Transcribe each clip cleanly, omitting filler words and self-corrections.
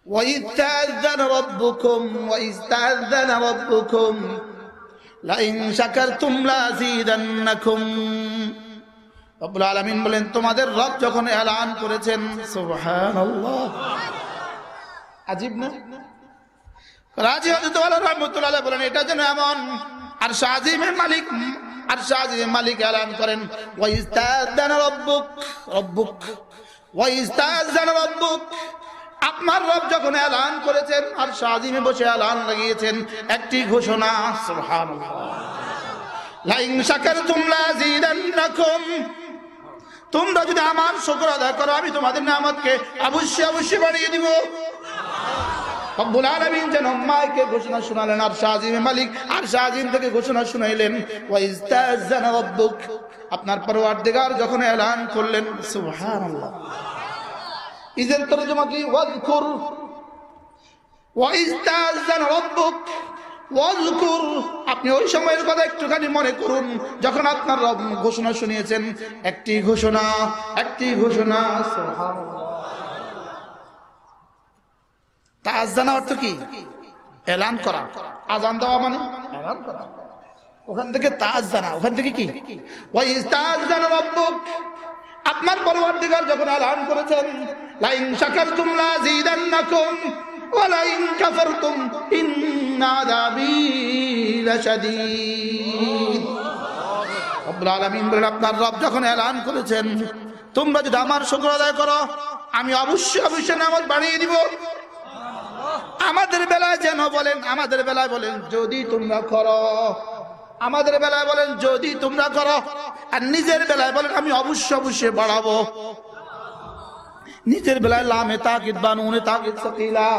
وَإِذْ تَأَذَّنَ رَبُّكُمْ لَئِنْ شَكَرْتُمْ لَأَزِيدَنَّكُمْ। রব্বুল আলামিন বলেন তোমাদের রব যখন এলান করেছেন, সুবহানাল্লাহ, আজীব না? রাজি হযরত ওয়ালা রাহমাতুল্লাহ আলাইহি বলেন এটা যেন এমন আরশ আজিমের মালিক, আরশ আজিমের মালিক এলান করেন ওয়াইজ তাআযানা রাব্বুক ওয়াইজ তাআযানা রাব্বুক, আপনার রব যখন এলান করেছেন আরশ আজিমে বসে এলান লাগিয়েছেন একটি ঘোষণা, সুবহানাল্লাহ, লাইন শাকারতুম লাযিদান্নাকুম, তোমরা যদি আমার শুকর আদায় করো আমি তোমাদের নিয়ামতকে অবশ্যই অবশ্যই বাড়িয়ে দিব। রব্বুল আলামিন যেন মাইকে ঘোষণা শোনালেন, আরশ আজিমের মালিক আরশ আজিম থেকে ঘোষণা শুনাইলেন ওয়াইজ তাআযানা রাব্বুক, আপনার পরওয়ারদিগার যখন এলান করলেন, সুবহানাল্লাহ। ইজের তরজমা কি? ওয়াজকুর ওয়াইজ তাআযানা রাব্বুক ওয়াজকুর, আপনি ওই সময়ের কথা একটুখানি মনে করুন যখন আপনার রব ঘোষণা শুনিয়েছেন, একটি ঘোষণা, সুবহানাল্লাহ। তাআযানা অর্থ কি? এলান করা। আযান দেওয়া মানে এলান করা। ওখান থেকে তাআযানা, ওখান থেকে কি? ওয়াইজ তাআযানা রাব্বুক, আপনার পরওয়ারদিগার যখন এলান করেছেন লাইন শাকারতুম লাযিদান্নাকুম ওয়া লাইন কাফারতুম ইন্না আযাবি লাশাদীদ। রব্বুল আলামিন বলেন আপনার রব যখন এলান করেছেন তোমরা যদি আমার শুকর আদায় করো আমি অবশ্যই অবশ্যই নিয়ামত বাড়িয়ে দিব। আমাদের বেলায় যেন বলেন, আমাদের বেলায় বলেন যদি তোমরা করো, আমাদের বেলায় বলেন যদি তোমরা করো, আর নিজের বেলায় বলেন আমি অবশ্যই অবশ্যই বাড়াবো। নিজের বেলায় লামে তাকিদ বা নুনে তাকিদ সাকিলা,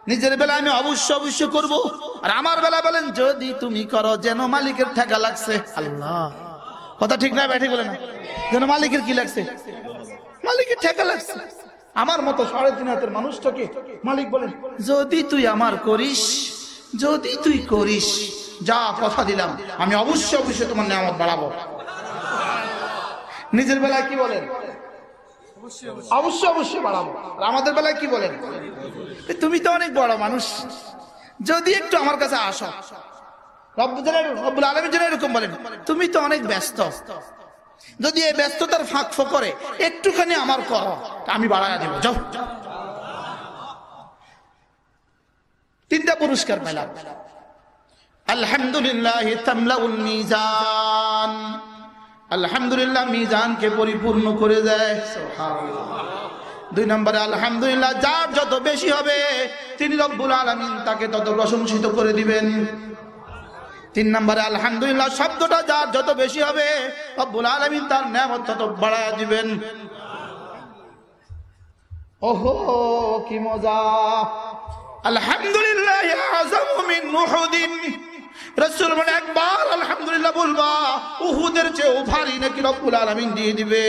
নিজের বেলায় আমি অবশ্যই অবশ্যই করব, আর আমার বেলায় বলেন যদি তুমি করো, যেন মালিকের ঠেকা লাগছে। আল্লাহ, কথা ঠিক না ব্যাঠি বলে না? যেন মালিকের কি লাগছে? মালিকের ঠেকা লাগছে। আমার মতো 3.5 হাতের মানুষটাকে মালিক বলেন যদি তুই আমার করিস, যদি তুই করিস, যা কথা দিলাম আমি অবশ্যই অবশ্যই তোমার নিয়ামত বাড়াবো। নিজের বেলায় কি বলেন? অবশ্যই অবশ্যই বাড়াবো। আর আমাদের বেলায় কি বলেন? তুমি তো অনেক বড় মানুষ, যদি একটু আমার কাছে আসো। রব্বুল আলামিন যেন এরকম বলেন তুমি তো অনেক ব্যস্ত, যদি এই ব্যস্ততার ফাঁক ফোকরে একটুখানি আমার করো আমি বাড়ায় দেব, যাও। 3টা পুরস্কার পেলাম। আলহামদুলিল্লাহ তামলাউল মিজান, আলহামদুলিল্লাহ মিজানকে পরিপূর্ণ করে দেয়, সুবহানাল্লাহ। 2 নম্বরে আলহামদুলিল্লাহ যার যত বেশি হবে তিনি রব্বুল আলামিন তাকে তত প্রশংসিত করে দিবেন। 3 নম্বরে আলহামদুলিল্লাহ শব্দটা যার যত বেশি হবে রব্বুল আলামিন তার নিয়ামত তত বাড়ায়া দিবেন। ওহো কি মজা! আলহামদুলিল্লাহ আযমু মিন উহুদিন, রাসূল বলে একবার আলহামদুলিল্লাহ বলবা উহুদের চেয়েও ভারী নাকি রব্বুল আলামিন দিয়ে দিবে।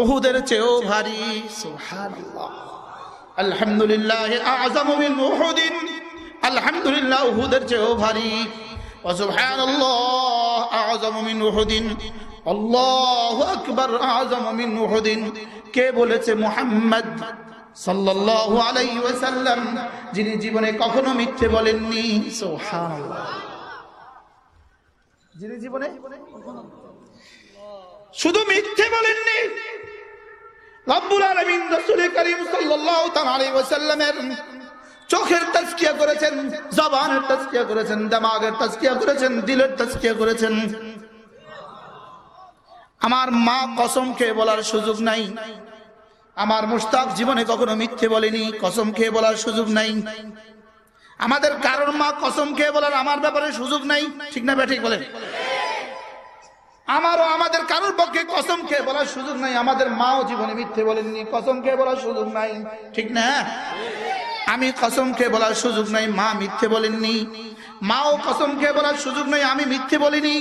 উহুদের চেয়েও ভারী, সুবহানাল্লাহ। আলহামদুলিল্লাহ আযমু মিন উহুদিন, আলহামদুলিল্লাহ উহুদের চেয়েও ভারী। ওয়া সুবহানাল্লাহ আযমু মিন উহুদিন, আল্লাহু আকবার আযমু মিন উহুদিন। কে বলেছে? মুহাম্মদ সাল্লাল্লাহু আলাইহি ওয়াসাল্লাম, যিনি জীবনে কখনো মিথ্যে বলেননি, সুবহানাল্লাহ। যিনি জীবনে শুধু মিথ্যে বলেননি, রব্বুল আলামিন রাসূল করিম সাল্লাল্লাহু আলাইহি ওয়াসাল্লামের চোখের তাজকিয়া করেছেন, জবানের তাজকিয়া করেছেন, দিমাগের তাজকিয়া করেছেন, দিলের তাজকিয়া করেছেন। আমার মা কসম খেয়ে বলার সুযোগ নাই, আমার মুশতাক জীবনে কখনো মিথ্যে বলেনি, কসম খেয়ে বলার সুযোগ নাই। আমাদের কারোর মা কসম খেয়ে বলার আমার ব্যাপারে সুযোগ নাই, ঠিক না ঠিক বলেন? আমারও আমাদের কারোর পক্ষে কসম খেয়ে বলার সুযোগ নাই। আমাদের মাও জীবনে মিথ্যে বলেননি, কসম খেয়ে বলার সুযোগ নাই, ঠিক না? আমি কসম খেয়ে বলার সুযোগ নাই, মা মিথ্যে বলেননি। মাও কসম খেয়ে বলার সুযোগ নাই, আমি মিথ্যে বলিনি।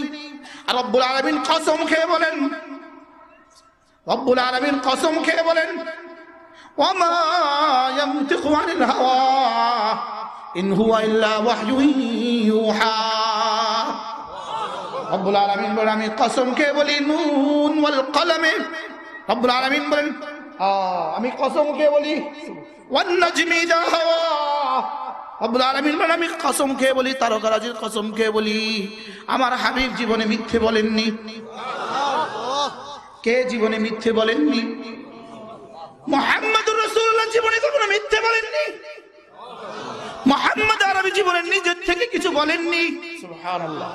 আর রব্বুল আলামিন কসম খেয়ে বলেন, রব্বুল আলামিন কসম খেয়ে বলেন ওয়ামা ইয়ানতিকু আনিল হাওয়া ইন হুয়া ইল্লা ওয়াহয়ুন ইউহা। রব্বুল আলামিন বলেন আমি কসম খেয়ে বলি নুন ওয়াল কলমে, রব্বুল আলামিন বলেন আমি কসম খেয়ে বলি ওয়ান নাজমি ইযা হাওয়া, রব্বুল আলামিন বলেন আমি কসম খেয়ে বলি, তারকারাজির কসম খেয়ে বলি, আমার হাবিব জীবনে মিথ্যে বলেননি। কে জীবনে মিথ্যে বলেননি? মুহাম্মদুর রাসূলুল্লাহ জীবনে কখনো মিথ্যে বলেননি। মুহাম্মদ আরবি জীবনে নিজের থেকে কিছু বলেননি। সুবহানাল্লাহ।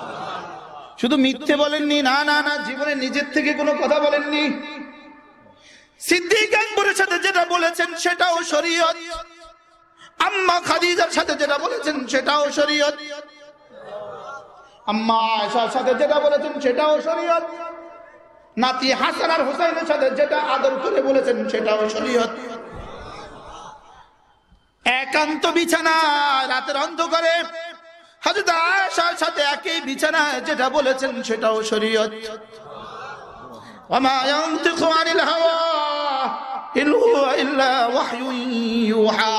শুধু মিথ্যে বলেননি, না না না, জীবনে নিজের থেকে কোনো কথা বলেননি। সিদ্দিক আকবরের সাথে যেটা বলেছেন সেটাও শরীয়ত, আম্মা খাদিজার সাথে যেটা বলেছেন সেটাও শরীয়ত, আম্মা আয়েশার সাথে যেটা বলেছেন সেটাও শরীয়ত, নাতি হাসান আর হুসাইনের সাথে যেটা আদর করে বলেছেন সেটাও শরীয়ত। একান্ত বিছানায় রাতের অন্ধকারে হযরত আয়েশার সাথে একই বিছানায় যেটা বলেছেন সেটাও শরীয়ত। ওয়ামা ইয়ানতিকু আনিল হাওয়া ইন হুয়া ইল্লা ওয়াহয়ুন ইউহা।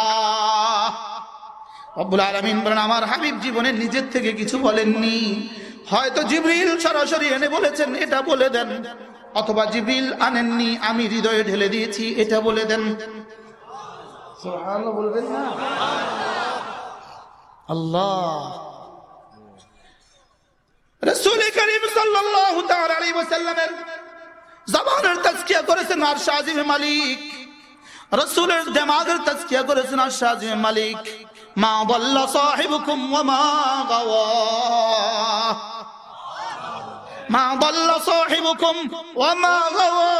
রব্বুল আলামিন বলেন আমার হাবিব জীবনে নিজের থেকে কিছু বলেননি। হয়তো জিবরিল সরাসরি এনে বলেছেন এটা বলে দেন, অথবা জিবরিল আনেননি, আমি হৃদয়ে ঢেলে দিয়েছি এটা বলে দেন। সুবহানাল্লাহ বলবেন না? আল্লাহ। রাসূল করিম সাল্লাল্লাহু তাআলা আলাইহি ওয়াসাল্লামের জবানের তাজকিয়া করেছেন আরশ আজিম মালিক, রাসূলের দিমাগের তাজকিয়া করেছেন আরশ আজিম মালিক। মা দাল্লা সাহিবুকুম ওয়া মা গাওয়া, মা দাল্লা সাহিবুকুম ওয়া মা গাওয়া।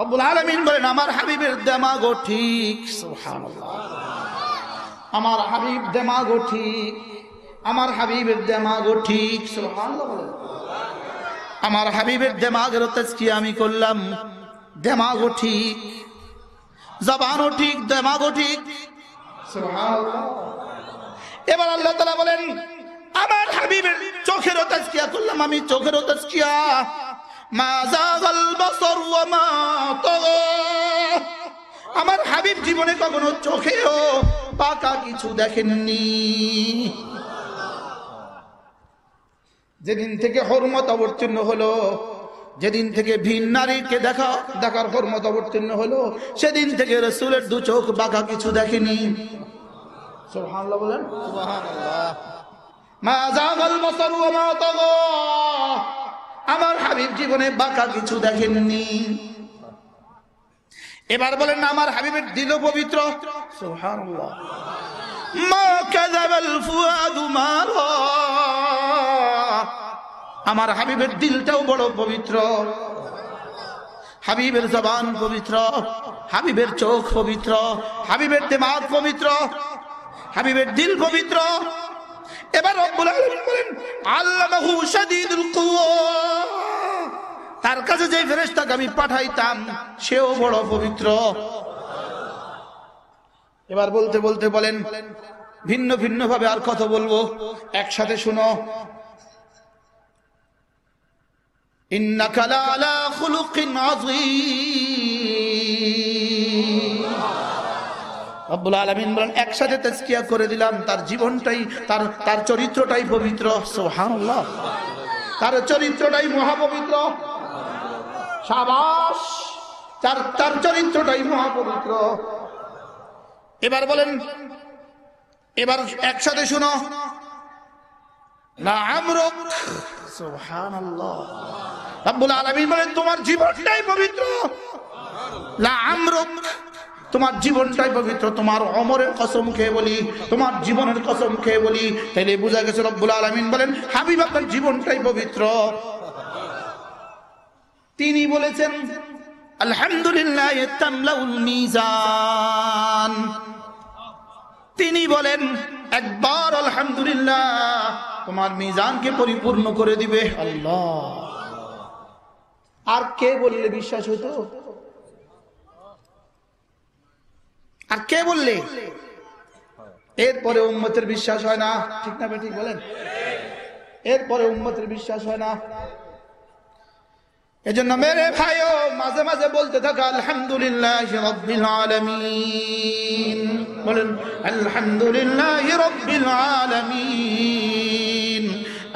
রব্বুল আলামিন বলেন আমার হাবিবের দিমাগও ঠিক। সুবহানাল্লাহ। আমার হাবিব দিমাগও ঠিক, আমার হাবিবের দিমাগও ঠিক। সুবহানাল্লাহ বলেন। আমার হাবিবের দিমাগের তাজকিয়া আমি করলাম, দিমাগও ঠিক, জবানও ঠিক, দিমাগও ঠিক। সুবহানাল্লাহ। এবার আল্লাহ তাআলা বলেন আমার হাবিবের চোখেরও তাজকিয়া করলাম, আমি চোখেরও তাজকিয়া। মা যাগাল বাসার ওয়া মা তাগা, আমার হাবিব জীবনে কখনো চোখেও পাকা কিছু দেখেননি। যেদিন থেকে হুরমত অবতীর্ণ হলো, যেদিন থেকে ভিন নারীকে দেখার হুরমত অবতীর্ণ হলো, সেদিন থেকে রাসূলের দু চোখ বাঁকা কিছু দেখেনি। সুবহানাল্লাহ বলেন। সুবহানাল্লাহ। মা যাগাল বাসার ওয়া মা তাগা, আমার হাবিব জীবনে বাঁকা কিছু দেখেননি। এবার বলেন আমার হাবিবের দিলও পবিত্র। সুবহানাল্লাহ। মা কাযাবাল ফুয়াদু মা রা, আমার হাবিবের দিলটাও বড় পবিত্র, হাবিবের জবান পবিত্র, হাবিবের চোখ পবিত্র, হাবিবের দিমাগ পবিত্র, হাবিবের দিল পবিত্র। এবার রব্বুল আলামিন বলেন আল্লামাহু শাদীদুল কুওয়া, তার কাছে যে ফেরেশতাকে আমি পাঠাইতাম সেও বড় পবিত্র। এবার বলতে বলতে বলেন ভিন্ন ভিন্ন ভাবে আর কত বলবো, একসাথে শুনো। ইন্নাকা লাআলা খুলুকিন আযীম। রব্বুল আলামিন বলেন একসাথে তাজকিয়া করে দিলাম, তার জীবনটাই তার চরিত্রটাই পবিত্র। সুবহানাল্লাহ। তার চরিত্রটাই মহাপবিত্র। শাবাশ, তার চরিত্রটাই মহাপবিত্র। এবার বলেন, এবার একসাথে শুনো। লা আমরুক। সুবহানাল্লাহ। রব্বুল আলামিন বলেন তোমার জীবনটাই পবিত্র। লা আমরুক, তোমার জীবনটাই পবিত্র। তোমার ওমরের কসম খেয়ে বলি, তোমার জীবনের কসম খেয়ে বলি, তাইলে বোঝা গেছে রব্বুল আলামিন বলেন হাবিব আপনার জীবনটাই পবিত্র। তিনি বলেছেন আলহামদুলিল্লাহ তামলাউল মিজান। তিনি বলেন একবার আলহামদুলিল্লাহ তোমার মিজানকে পরিপূর্ণ করে দিবে। আল্লাহ। আর কে বললে বিশ্বাস হতো? আর কে বললে? এরপরে উম্মতের বিশ্বাস হয় না, ঠিক না ঠিক বলেন? এরপরে উম্মতের বিশ্বাস হয় না। এজন্য মেরে ভাইও মাঝে মাঝে বলতে থাকা আলহামদুলিল্লাহি রাব্বিল আলামিন। বলেন আলহামদুলিল্লাহি রাব্বিল আলামিন,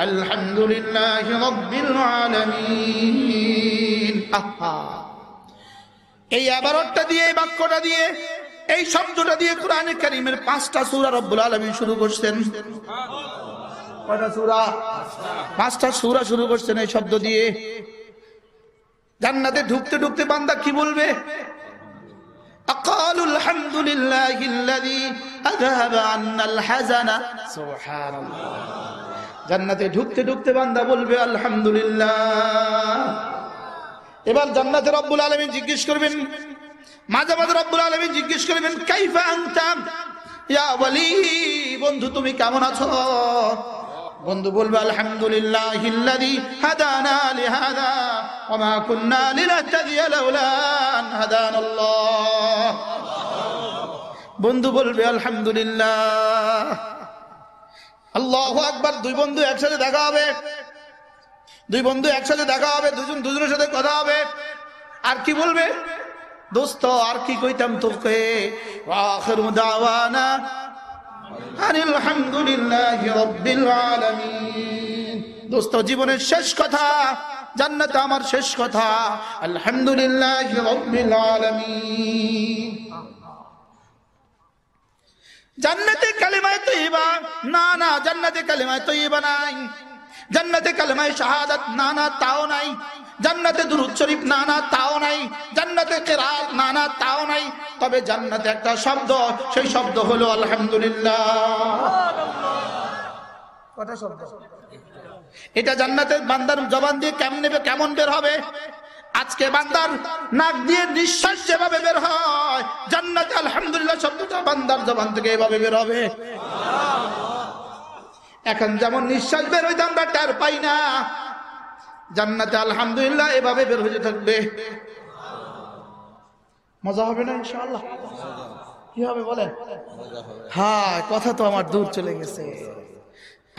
আলহামদুলিল্লাহি রাব্বিল আলামিন। আহা, এই আবারতটা দিয়ে, এই বাক্যটা দিয়ে, এই শব্দটা দিয়ে কোরআনে কারীমের 5টা সূরা রব্বুল আলামিন শুরু করছেন। কয়টা সূরা? 5টা সূরা শুরু করছেন এই শব্দ দিয়ে। জান্নাতে ঢুকতে ঢুকতে বান্দা কি বলবে? আকালুল হামদুলিল্লাহিল্লাযী আযহাবা আন্নাল হাযানা। সুবহানাল্লাহ। জান্নাতে ঢুকতে ঢুকতে বান্দা বলবে আলহামদুলিল্লাহ। এবার জান্নাতে রব্বুল আলামিন জিজ্ঞেস করবেন, মাঝে মাঝে রব্বুল আলামিন জিজ্ঞেস করবেন কাইফা আনতা ইয়া ওয়ালি, বন্ধু তুমি কেমন আছো? বন্ধু বলবে আলহামদুলিল্লাহিল্লাযী হাদানা লিহাযা ওয়া মা কুন্না লিনাহতাদিয়া লাউলা আন হাদানাল্লাহ। বন্ধু বলবে আলহামদুলিল্লাহ। আল্লাহু আকবার। দুই বন্ধু একসাথে দেখা হবে, দুই বন্ধু একসাথে দেখা হবে, দুজন দুজনের সাথে কথা হবে। আর কি বলবে? দোস্ত আর কি কইতাম তোকে, ওয়া আখিরু দাওয়ানা আলহামদুলিল্লাহি রাব্বিল আলামিন। দোস্ত জীবনের শেষ কথা, জান্নাতে আমার শেষ কথা, আলহামদুলিল্লাহি রাব্বিল আলামিন। জান্নাতে কালিমায়ে তাইয়্যিবা না, না জান্নাতে কালিমায়ে তাইয়্যিবা নাই। জান্নাতে কালিমায়ে শাহাদাত না, না তাও নাই। জান্নাতে দুরূদ শরীফ না, না তাও নাই। জান্নাতে কিরাত না, না তাও নাই। তবে জান্নাতে একটা শব্দ, সেই শব্দ হলো আলহামদুলিল্লাহ। কটা শব্দ? এটা জান্নাতের বান্দার জবান দিয়ে কেমন বের হবে? আজকে বান্দার নাক দিয়ে নিঃশ্বাস যেভাবে বের হয়, জান্নাতে আলহামদুলিল্লাহ শব্দটা বান্দার জবান থেকে এভাবে বের হবে। এখন যেমন নিঃশ্বাস বের হইতে আমরা টের পাই না, জান্নাতে আলহামদুলিল্লাহ এভাবে বের হয়ে থাকবে। মজা হবে না ইনশাআল্লাহ? কি হবে বলেন? হ্যাঁ, কথা তো আমার দূর চলে গেছে।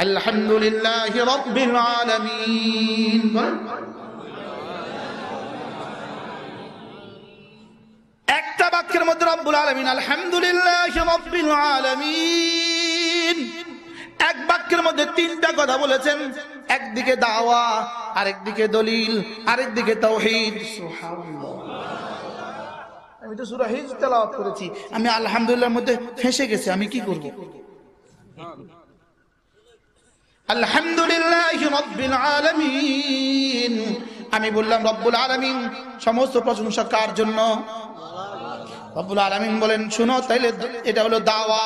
আলহামদুলিল্লাহি রাব্বিল আলামিন। একটা বাক্যের মধ্যে রব্বুল আলামিন আলহামদুলিল্লাহি রাব্বিল আলামিন, এক বাক্যের মধ্যে 3টা কথা বলেছেন। একদিকে দাওয়া, আরেকদিকে দলিল, আরেকদিকে তাওহীদ। সুবহানাল্লাহ। আমি তো সূরা হিজর তেলাওয়াত করেছি, আমি আলহামদুলিল্লাহর মধ্যে ফেঁসে গেছি, আমি কি করব? আলহামদুলিল্লাহি রাব্বিল আলামিন। আমি বললাম রব্বুল আলামিন সমস্ত প্রশংসা কার জন্য? রব্বুল আলামিন বলেন শুনো তাইলে এটা হলো দাওয়া।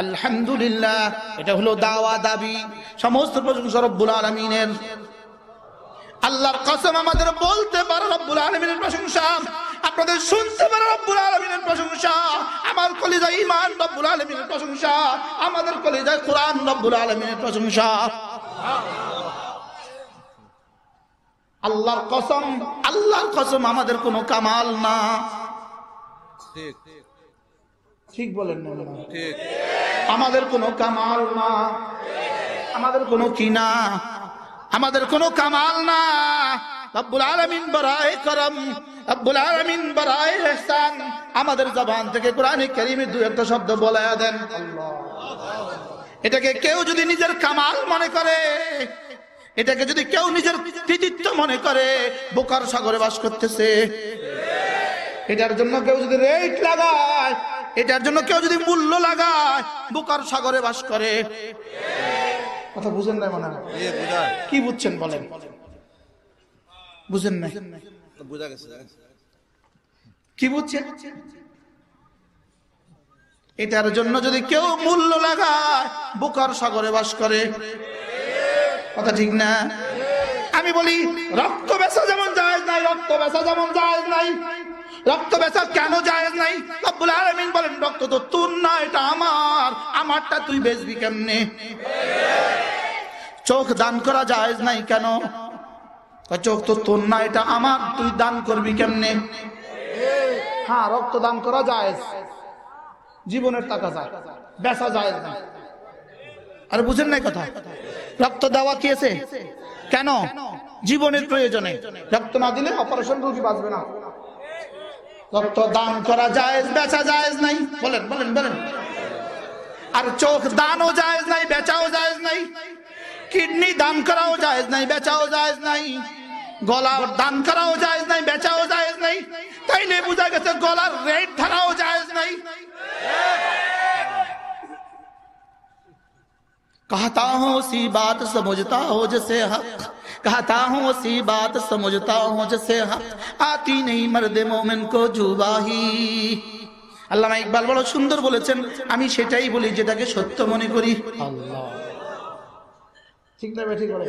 আলহামদুলিল্লাহ এটা হলো দাওয়া, দাবি। সমস্ত প্রশংসা রব্বুল আলামিনের। আল্লাহর কসম আমাদের বলতে পারে রব্বুল আলামিনের প্রশংসা, আপনাদের শুনতে পারে রব্বুল আলামিনের প্রশংসা। আমার কলিজায় ঈমান রব্বুল আলামিনের প্রশংসা, আমাদের কলিজায় কোরআন রব্বুল আলামিনের প্রশংসা। আল্লাহর কসম, আল্লাহর কসম আমাদের কোনো কামাল না। ঠিক ঠিক বলেন না? ঠিক। আমাদের কোনো কামাল না, আমাদের কোনো কি না, আমাদের কোনো কামাল না। রব্বুল আলামিন বরায়ে করম, রব্বুল আলামিন বরায়ে ইহসান। আমাদের জবান থেকে কোরআনে কারীমে দুই একটা শব্দ বলায়া দেন আল্লাহ। এটাকে কেউ যদি নিজের কামাল মনে করে, এটাকে যদি কেউ নিজের কৃতিত্ব মনে করে, বোকার সাগরে বাস করতেছে। এটার জন্য কেউ যদি রেট লাগায়, এটার জন্য কেউ যদি মূল্য লাগায়, বোকার সাগরে বাস করে। কথা বুঝেন না মনে হয়? কি বুঝছেন বলেন? বুঝেন না? বুঝা গেছে। কি বুঝছেন? এটার জন্য যদি কেউ মূল্য লাগায়, বোকার সাগরে বাস করে। কথা ঠিক না? আমি বলি রক্ত বেচা যেমন জায়েজ নাই, রক্ত বেচা যেমন জায়েজ নাই। রক্ত বেচা কেন জায়েজ নাই? রব্বুল আলামিন বলেন রক্ত তো তোর না, এটা আমার, আমারটা তুই বেচবি কেমনে? চোখ দান করা জায়েজ নাই কেন? চোখ তো তোর না, এটা আমার, তুই দান করবি কেমনে? হ্যাঁ, রক্ত দান করা জায়েজ, জীবনের টাকা যায়, বেচা জায়েজ নাই। আর বুঝেন নাই কথা? রক্ত দেওয়া কি আছে কেন? জীবনের প্রয়োজনে। রক্ত না দিলে অপারেশন রোগী বাঁচবে না। রক্ত দান করা জায়েজ, বেচা জায়েজ নাই। বলেন বলেন বলেন। আর চোখ দানও জায়েজ নাই, বেচাও জায়েজ নাই। কিডনি দান করাও জায়েজ নাই, বেচাও জায়েজ নাই। গলা দান করাও জায়েজ নাই, বেচাও জায়েজ নাই, তাইলে বোঝা গেছে গলার রেট ধরাও জায়েজ নাই। कहता हूँ उसी बात समझता हो जैसे हक, कहता हूँ उसी बात समझता हूँ जैसे हक, आती नहीं मर्द मोमिन को जुबाही। আল্লামা ইকবাল বড় সুন্দর বলেছেন, আমি সেটাই বলি যেটাকে সত্য মনে করি। আল্লাহ, ঠিক না ঠিক বলে?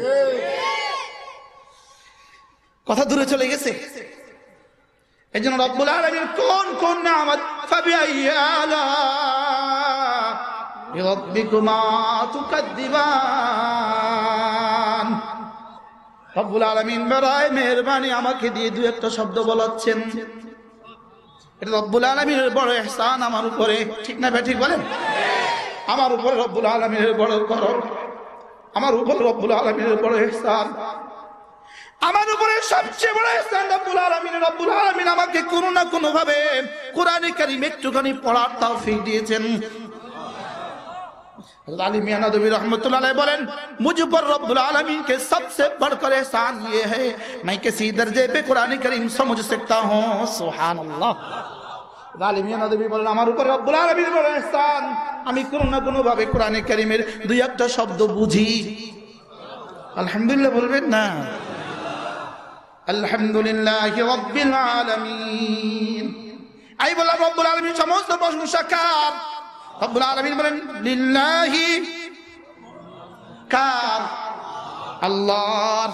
কথা দূরে চলে গেছে। এই জন্য রব্বুল আলামিন কোন কোন নিয়ামত ফাবিআই আলা রাব্বিকুমা তুকাদ্দিবান, রব্বুল আলামিন বড়ই মেহেরবানি আমাকে দিয়ে দুই একটা শব্দ বলাচ্ছেন। এটা রব্বুল আলামিনের বড় ইহসান আমার উপরে, ঠিক না ঠিক বলেন? আমার উপরে রব্বুল আলামিনের বড় করম, আমার উপরে রব্বুল আলামিনের বড় ইহসান, আমার উপরে সবচেয়ে বড় ইহসান রব্বুল আলামিন। রব্বুল আলামিন আমাকে কোনো না কোনো ভাবে কোরআনে কারীম একটুখানি পড়ার তৌফিক দিয়েছেন। আলী মিয়াঁ নদভী रहमतुल्लाह अलैह बोलें, मुझ पर रब्बुल आलमीन के सबसे बढ़कर एहसान ये है मैं किसी दर्जे पे कुरान करीम समझ सकता हूँ। सुभान अल्लाह। আলী মিয়াঁ নদভী বলেন, আমার উপর রব্বুল আলামিনের বড় ইহসান, আমি কোনো না কোনো ভাবে কোরআন কারীমের দুই একটা শব্দ বুঝি। আলহামদুলিল্লাহ বলবেন না? আলহামদুলিল্লাহি রাব্বিল আলামিন। আই বললাম রব্বুল আলামিন সমস্ত প্রশংসা কার? রব্বুল আলামিন বলেন লিল্লাহি, কার? আল্লাহর।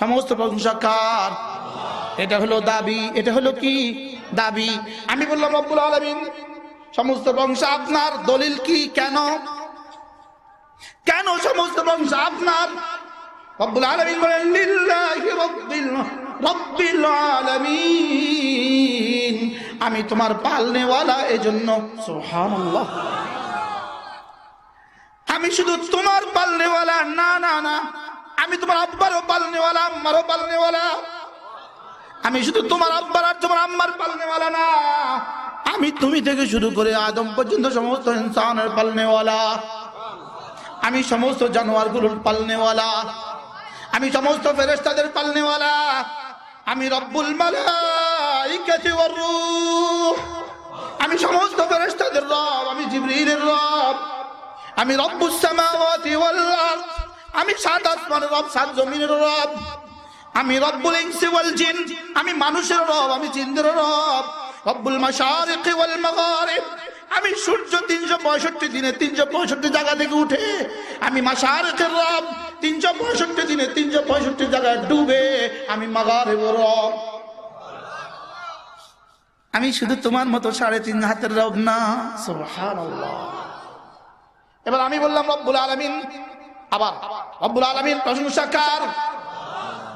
সমস্ত প্রশংসা কার? এটা হলো দাবি, এটা হলো কি? দাবি। আমি বললাম রব্বুল আলামিন সমস্ত প্রশংসা আপনার, দলিল কি? কেন কেন সমস্ত প্রশংসা আপনার? রব্বুল আলামিন বলেন লিল্লাহি রাব্বিল আলামিন, আমি তোমার পালনেওয়ালা, এজন্য। সুবহানাল্লাহ। আমি শুধু তোমার পালনেওয়ালা না, না না, আমি তোমার আব্বারও পালনেওয়ালা, আম্মারও পালনেওয়ালা। আমি শুধু তোমার আব্বার আর তোমার আম্মার পালনেওয়ালা না, আমি তুমি থেকে শুরু করে আদম পর্যন্ত সমস্ত ইনসানের পালনেওয়ালা, আমি সমস্ত জানোয়ারগুলোর পালনেওয়ালা, আমি সমস্ত ফেরেশতাদের পালনেওয়ালা, আমি রব্বুল মালাইকাতি ওয়ার রূহ, আমি সমস্ত ফেরেশতাদের রব, আমি জিবরিলের রব, আমি রব্বুস সামাওয়াতি ওয়াল আরদ, আমি সাত আসমানের রব, সাত জমিনের রব, আমি রব্বুল ইনসি ওয়াল জিন, আমি মানুষের রব, আমি জিনদের রব, রব্বুল মাশারিকি ওয়াল মাগারিব, আমি সূর্য 365 দিনে 365 জায়গা থেকে উঠে আমি মাশারিকের রব, 365 দিনে 365 জায়গায় ডুবে আমি মাগারিবের রব। আমি শুধু তোমার মতো 3.5 হাতের রব না। সুবহানাল্লাহ। এবার আমি বললাম রব্বুল আলামিন, আবার রব্বুল আলামিন প্রশংসা কার?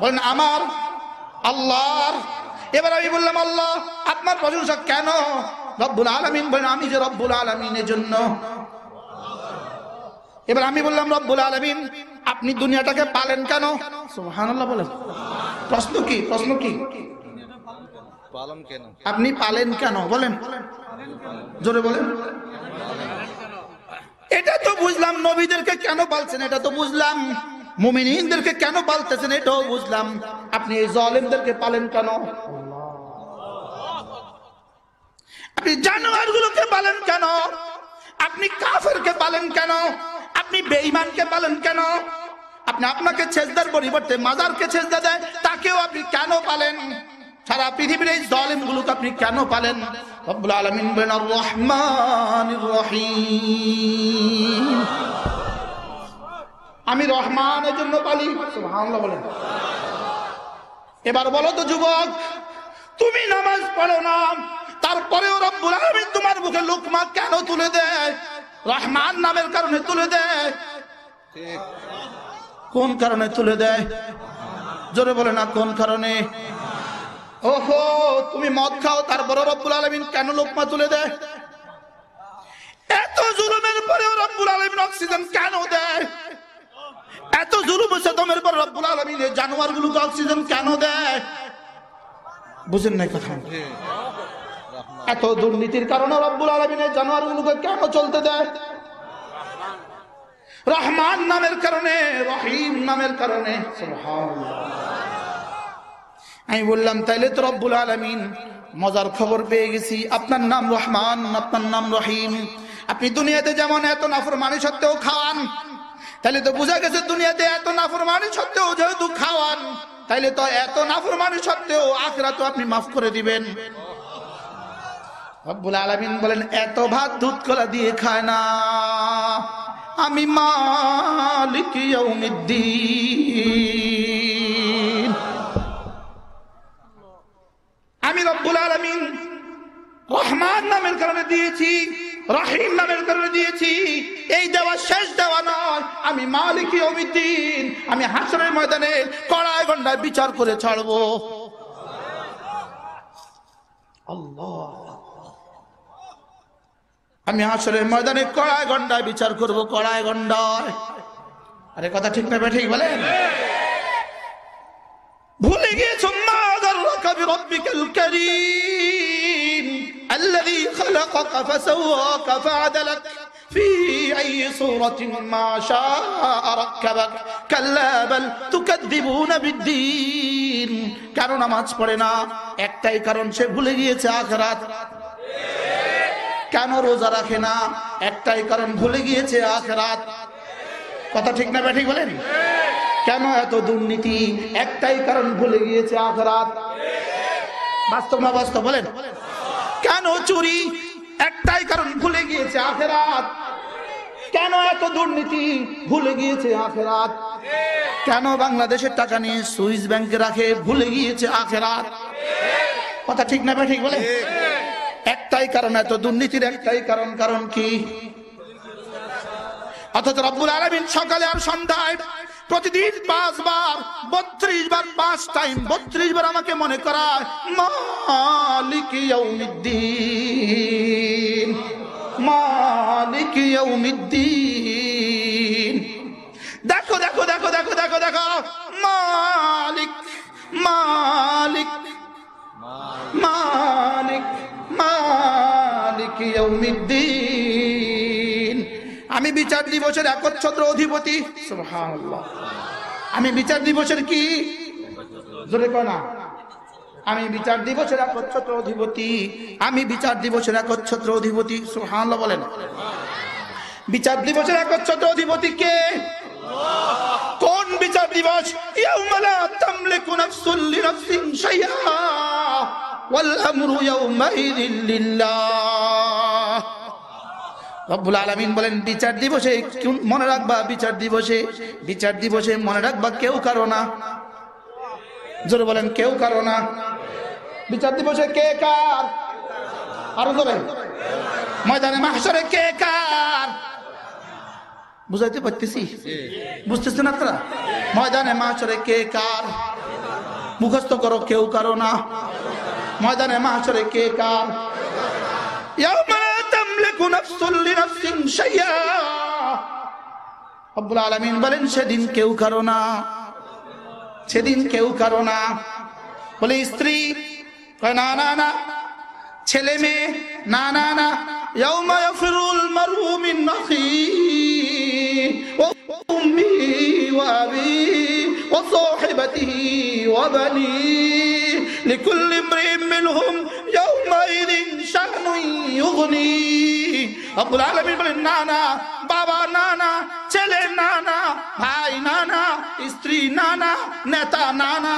বলেন আমার, আল্লাহর। এবার আমি বললাম আল্লাহ আপনার প্রশংসা কেন? রব্বুল আলামিন বলেন আমি যে রব্বুল আলামিনের জন্য। এবার আমি বললাম রব্বুল আলামিন আপনি দুনিয়াটাকে পালেন কেন? সুবহানাল্লাহ বলেন। প্রশ্ন কি? প্রশ্ন কি? পালন কেন? আপনি পালেন কেন? বলেন, জোরে বলেন। এটা তো বুঝলাম, নবীদেরকে কেন পালছেন এটা তো বুঝলাম, মুমিনদেরকে কেন পালতেছেন এটাও বুঝলাম, আপনি এই জালেমদেরকে পালেন কেন? আপনি জানোয়ারগুলোকে পালেন কেন? আপনি কাফেরকে পালেন কেন? আপনি বেঈমানকে পালেন কেন? আপনি আপনাকে সেজদার পরিবর্তে মাজারকে সেজদা দেয় তাকেও আপনি কেন পালেন? সারা পৃথিবীর এই জালেমগুলোকে আপনি কেন পালেন? রব্বুল আলামিন বলেন আর রহমানির রহিম, আমি রহমানের জন্য পালি। সুবহানাল্লাহ বলেন। এবার বলো তো যুবক, তুমি নামাজ পড়ো না, তারপরেও রব্বুল আলামিন তোমার মুখে লুকমা কেন তুলে দেয়? রহমান নামের কারণে তুলে দেয়। কোন কারণে তুলে দেয়? জোরে বলে না, কোন কারণে? ওহো, তুমি মদ খাও, তারপরে রব্বুল আলামিন কেন লুকমা তুলে দেয়? এত জুলুমের পরেও রব্বুল আলামিন অক্সিজেন কেন দেয়? এত জুলুম সেতমের পর রব্বুল আলামিন এই জানোয়ারগুলোকে অক্সিজেন কেন দেয়? বুঝেন নাই কথা? এত দুর্নীতির কারণে রব্বুল আলামিন এই জানোয়ারগুলোকে কেন চলতে দেয়? রহমান নামের কারণে, রহিম নামের কারণে। সুবহানাল্লাহ। আমি বললাম তাইলে তো রব্বুল আলামিন মজার খবর পেয়ে গেছি, আপনার নাম রহমান, আপনার নাম রহিম, আপনি দুনিয়াতে যেমন এত নাফরমানি সত্ত্বেও খাওয়ান, তাইলে তো বোঝা গেছে দুনিয়াতে এত নাফরমানি সত্ত্বেও যেহেতু খাওয়ান, তাইলে তো এত নাফরমানি সত্ত্বেও আখিরাতে আপনি মাফ করে দিবেন। রব্বুল আলামিন বলেন এত ভাত দুধ কলা দিয়ে খায় না, আমি মালিক ইয়াউমিদ্দিন। আমি রব্বুল আলামিন রহমান নামের কারণে দিয়েছি, রহিম নামের কারণে দিয়েছি, এই দেওয়া শেষ দেওয়া নয়, আমি মালিক ইয়াউমিদ্দিন, আমি হাসরের ময়দানে কড়ায় গন্ডায় বিচার করে ছাড়বো। আল্লাহ, আমি হাসরের ময়দানে কড়ায় গন্ডায় বিচার করব, কড়ায় গন্ডায়। আরে কথা ঠিক না ঠিক বলেন? ভুলে গিয়েছো মা দাররাকা বিরাব্বিকাল কারীম আল্লাযী খালাকাকা ফাসাওয়াকা ফাআদালাক ফি আইয়ি সূরাতিন মা শাআ রাক্কাবাক কাল্লা বাল তুকাযযিবুনা বিদ্দীন। কারণ নামাজ পড়ে না একটাই কারণ, সে ভুলে গিয়েছে আখিরাত। কেন রোজা রাখে না একটাই কারণ, ভুলে গিয়েছে আখিরাত। কথা ঠিক না ঠিক বলেন? কেন এত দুর্নীতি একটাই কারণ, ভুলে গিয়েছে আখিরাত। বাস্তব না বাস্তব বলেন? কেন চুরি একটাই কারণ, ভুলে গিয়েছে আখিরাত। কেন এত দুর্নীতি, ভুলে গিয়েছে আখিরাত। কেন বাংলাদেশের টাকা নিয়ে সুইস ব্যাংকে রাখে, ভুলে গিয়েছে আখিরাত। কথা ঠিক না ঠিক বলেন? একটাই কারণ, এত দুর্নীতির একটাই কারণ। কারণ কি? অথচ রব্বুল আলামিন সকালে আর সন্ধ্যায় প্রতিদিন 5 বার 32 বার 5 টাইম 32 বার আমাকে মনে করায় মালিক ইয়াউমিদ্দিন, মালিক ইয়াউমিদ্দিন। দেখো দেখো দেখো দেখো দেখো দেখো, মালিক মালিক মালিক মালিক ইয়াউমিদ্দিন। আমি বিচার দিবসের একচ্ছত্র অধিপতি। সুবহানাল্লাহ। আমি বিচার দিবসের কি জোরে কয় না? আমি বিচার দিবসের একচ্ছত্র অধিপতি, আমি বিচার দিবসের একচ্ছত্র অধিপতি। সুবহানাল্লাহ বলেন। বিচার দিবসের একচ্ছত্র অধিপতি কে? কোন বিচার দিবস? ইয়াউমা লা তামলিকু নাফসুন লিনাফসিন শাইআ ওয়াল আমরু ইয়াউমাইযিন লিল্লাহ। রব্বুল আলামিন বলেন বিচার দিবসে মনে রাখবা, বিচার দিবসে মনে রাখবা কেউ কারো না। জোরে বলেন কেউ কারো না। বিচার দিবসে কে কার? আরো জোরে। ময়দানে মাহশরে কে কার? বুঝাইতে পারতেছি? বুঝতেছেন আপনারা? ময়দানে মাহশরে কে কার? মুখস্থ করো, কেউ কারো না। ময়দানে মাহশরে কে কার? ইয়াউমা তামলিকু নাফসুন লিনাফসিন শাইআ। রব্বুল আলামিন বলেন সেদিন কেউ কারো না, সেদিন কেউ কারো না। বলে স্ত্রী কয় না না না, ছেলে মেয়ে না না না। ইয়াউমা ইয়াফিরুল মারউ মিন আখিহি ওয়া উম্মিহি ওয়া আবিহি ওয়া সাহিবাতিহি ওয়া বানিহি লিকুল্লি ইমরিইন মিনহুম ইয়াউমাইযিন শা'নুন ইউগনি। রব্বুল আলামিন বলেন না না, বাবা না না, ছেলে না না, ভাই না না, স্ত্রী না না, নেতা না না।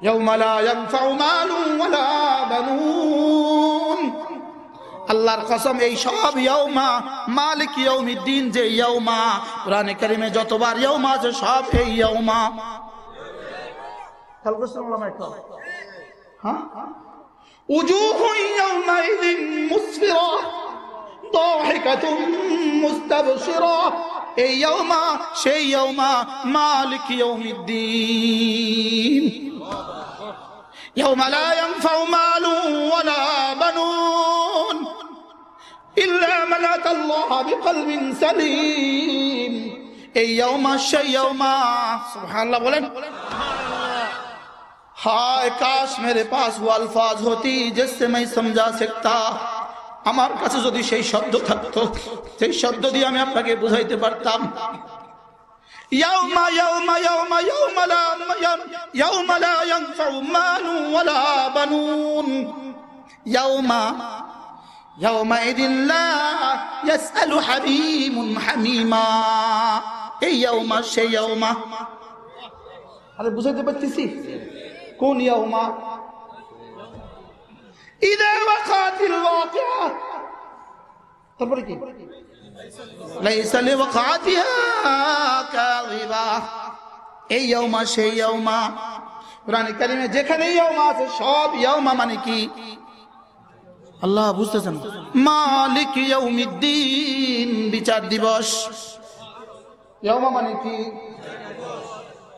ইয়াউমা লা ইয়ানফাউ মালুন ওয়ালা বানুন। আল্লাহর কসম এই সব ইয়াউমা মালিক ইয়াউমিদ্দিন, যে ইয়াউমা কোরআনে কারীমে যতবার ইয়াউমা আছে সব এই ইয়াউমা। খেয়াল করছেন ওলামা একটু? হ্যাঁ, উজুহু ইয়াউমাইযিন মুসফিরা দাহিকাতুন মুস্তাবশিরা। এই ইয়াউমা সেই ইয়াউমা মালিক ইয়াউমিদ্দিন। ইয়াউমা লা ইয়ানফাউ মালুন ওয়ালা বানুন ইল্লা মান আতাল্লাহা বিকলবিন সালিম। এই ইয়াউমা সেই ইয়াউমা। সুবহানাল্লাহ বলেন। हाय काश मेरे पास वो अल्फाज होती जिससे मैं समझा सकता। আমার কাছে যদি সেই শব্দ থাকতো, সেই শব্দ দিয়ে আমি আপনাকে বুঝাইতে পারতাম। ইয়াউমা ইয়াউমা ইয়াউমা ইয়াউমা লা ইয়ানফাউ মালুন ওয়ালা বানুন ইয়াউমাইদিন লা ইয়াসআলু হামীমুন হামীমা। এই ইয়াউমা সেই ইয়াউমা। আরে বুঝাইতে পারতেছি কোন ইয়াউমা? ইযা ওয়াকাতিল ওয়াকিআ। তারপরে কি? লাইসা লিওয়াকাতিহা কাযিবা। এই ইয়াউমা সেই ইয়াউমা। কোরআনে কারিমে যেখানে ইয়াউমা আছে সব ইয়াউমা মানে কি? আল্লাহ বুঝতেছেন, মালিক ইয়াউমিদ্দিন, বিচার দিবস। ইয়াউমা মানে কি?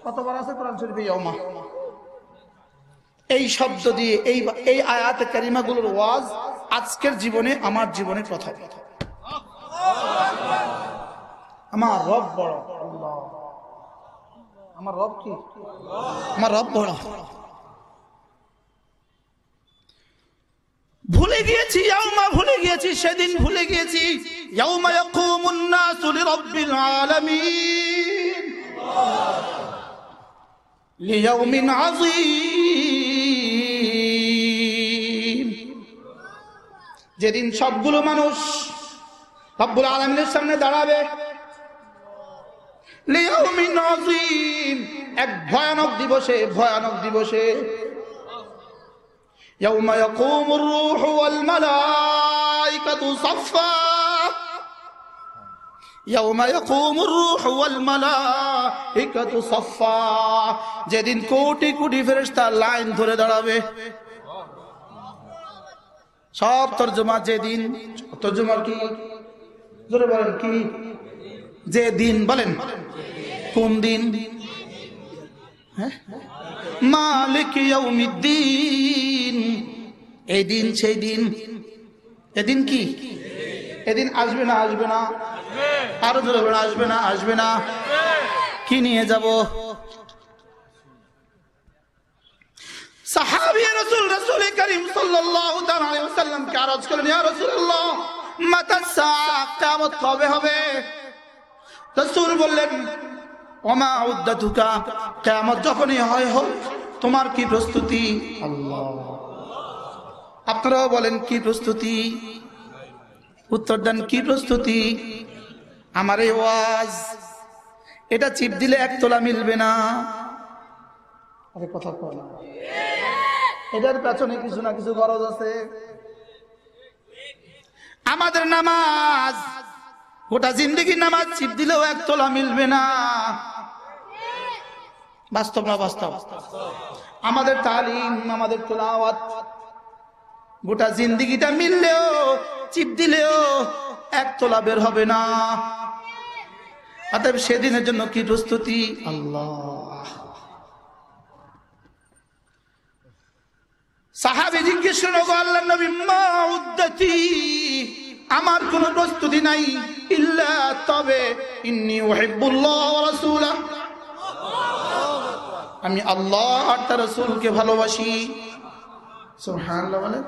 কতবার আছে কোরআন শরীফে ইয়াউমা? এই শব্দ দিয়ে এই আয়াতে কারিমাগুলোর ওয়াজ আজকের জীবনে, আমার জীবনে প্রথম। আমার রব বড়। আল্লাহ, আমার রব কি? আমার রব বড়। ভুলে গিয়েছি ইয়াউমা, ভুলে গিয়েছি সেদিন, ভুলে গিয়েছি ইয়াউমা ইয়াকুমুন নাসু লিরাব্বিল আলামিন লিয়াউমিন আযীম। যেদিন সবগুলো মানুষ রব্বুল আলামিনের সামনে দাঁড়াবে। লিয়াউমিন আযীম, এক ভয়ানক দিবসে, ভয়ানক দিবসে। يوم يقوم الروح والملائكة صفا يوم يقوم الروح والملائكة صفا। যেদিন কোটি কোটি ফেরেশতা লাইন ধরে দাঁড়াবে। সব তরজমা যেদিন। তরজমা কি? জোরে বলেন কি? যেদিন। বলেন কোন দিন? মালিক ইয়াউমিদ্দিন, এই দিন সেই দিন। এদিন কি? এদিন আসবে না? আসবে না? আরো জোরে বলেন, আসবে না? আসবে না? কি নিয়ে যাব? সাহাবী রাসূল করিম সাল্লাল্লাহু আলাইহি ওয়াসাল্লাম কে আরজ করলেন, ইয়া রাসূলুল্লাহ মাতা সাআ, কিয়ামত কবে হবে? রাসূল বললেন, ওমা উদ্দাতুকা, কিয়ামত যখনই হয় হোক, তোমার কি প্রস্তুতি? আল্লাহ, আপনারাও বলেন কি প্রস্তুতি? উত্তর দেন কি প্রস্তুতি? আমার এই ওয়াজ, এটা চিপ দিলে এক তোলা মিলবে না। আরে কথা বল, এটার পেছনে কিছু না কিছু খরচ আছে। আমাদের নামাজ, গোটা জিন্দেগি নামাজ চিপ দিলেও এক তোলা মিলবে না। বাস্তব না বাস্তব? আমাদের তালিম, আমাদের তেলাওয়াত, গোটা জিন্দেগিটা মিললেও, চিপ দিলেও এক তোলা বের হবে না। অতএব সেদিনের জন্য কি প্রস্তুতি? আল্লাহ। সাহাবী জিজ্ঞেস করলেন, ওগো আল্লাহর নবী, মা উদ্দতি, আমার কোন প্রস্তুতি নাই, ইল্লা তবে ইন্নী উহিব্বুল্লাহ ওয়া রাসূলাহ, আমি আল্লাহ আর তার রাসূলকে ভালোবাসি। সুবহানাল্লাহ বলেন।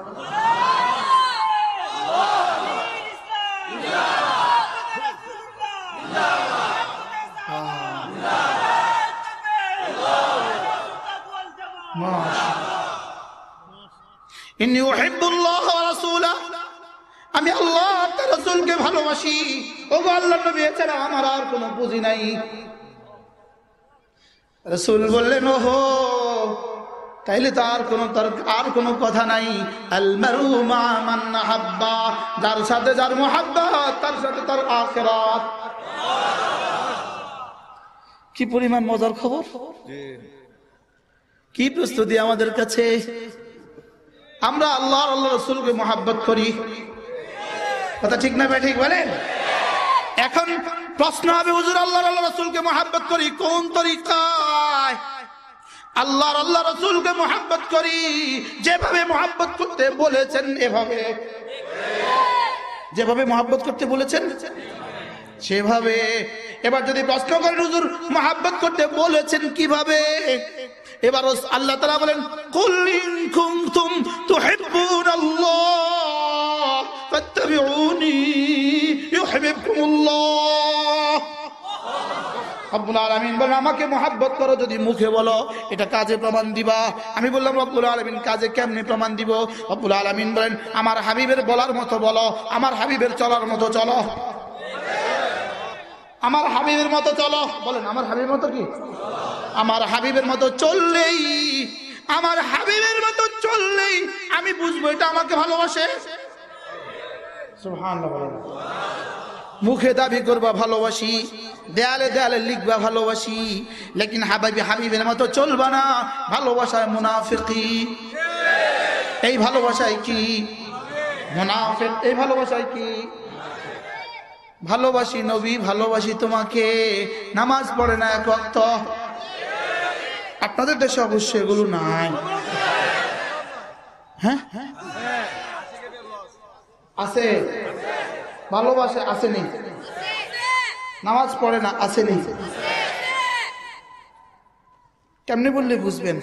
ইন্নী উহিব্বুল্লাহ ওয়া রাসূলাহ, আমি আল্লাহ আর তার রাসূলকে ভালোবাসি। ওগো আল্লাহর নবী, এছাড়া আমার আর কোনো পুঁজি নাই। রাসূল বললেন, ওহো, তাইলে তো আর কোনো কথা নাই। আল মারু মা মান আহাব্বা, যার সাথে যার মুহাব্বত, তার সাথে তার আখিরাত। কি পরিমাণ মজার খবর! কি প্রস্তুতি আমাদের কাছে! আমরা আল্লাহ আর আল্লাহর রাসূলকে মুহাব্বত করি, কথা ঠিক না ভাই? ঠিক বলেন। এখন প্রশ্ন হবে, হুজুর আল্লাহ আর আল্লাহর রাসূলকে মুহাব্বত করি কোন তরিকায়? আল্লাহ আর আল্লাহর রাসূলকে মুহাব্বত করি যেভাবে মুহাব্বত করতে বলেছেন, এভাবে। যেভাবে মুহাব্বত করতে বলেছেন সেভাবে। এবার যদি প্রশ্ন করেন, হুজুর মুহাব্বত করতে বলেছেন কিভাবে? এবার আল্লাহ তাআলা বলেন, কুল ইন কুনতুম তুহিব্বুনাল্লাহ ফাত্তাবিউনি ইউহিব্বুকুমুল্লাহ। রব্বুল আলামিন বলেন আমাকে মহব্বত করো যদি মুখে বলো, এটা কাজে প্রমাণ দিবা। আমি বললাম রব্বুল আলামিন কাজে কেমনে প্রমাণ দিব? রব্বুল আলামিন বলেন আমার হাবিবের বলার মতো বলো, আমার হাবিবের চলার মতো চলো, আমার হাবিবের মতো চলো। বলেন আমার হাবিবের মতো কি? আমার হাবিবের মতো চললেই, আমার হাবিবের মতো চললেই আমি বুঝবো এটা আমাকে ভালোবাসে। সুবহানাল্লাহ। মুখে দাবি করবা ভালোবাসি, দেয়ালে দেয়ালে লিখবা ভালোবাসি, লেকিন হাবিবের মতো চলবা না, ভালোবাসায় মুনাফিকি। এই ভালোবাসায় কি মুনাফিক? এই ভালোবাসায় কি? ভালোবাসি নবী, ভালোবাসি তোমাকে, নামাজ পড়ে না এক ওয়াক্ত। আপনাদের দেশে অবশ্যই এগুলো নাই। হ্যাঁ আছে, ভালোবাসে আসেনি, নামাজ পড়ে না আসেনি। কেমনে বললে বুঝবেন?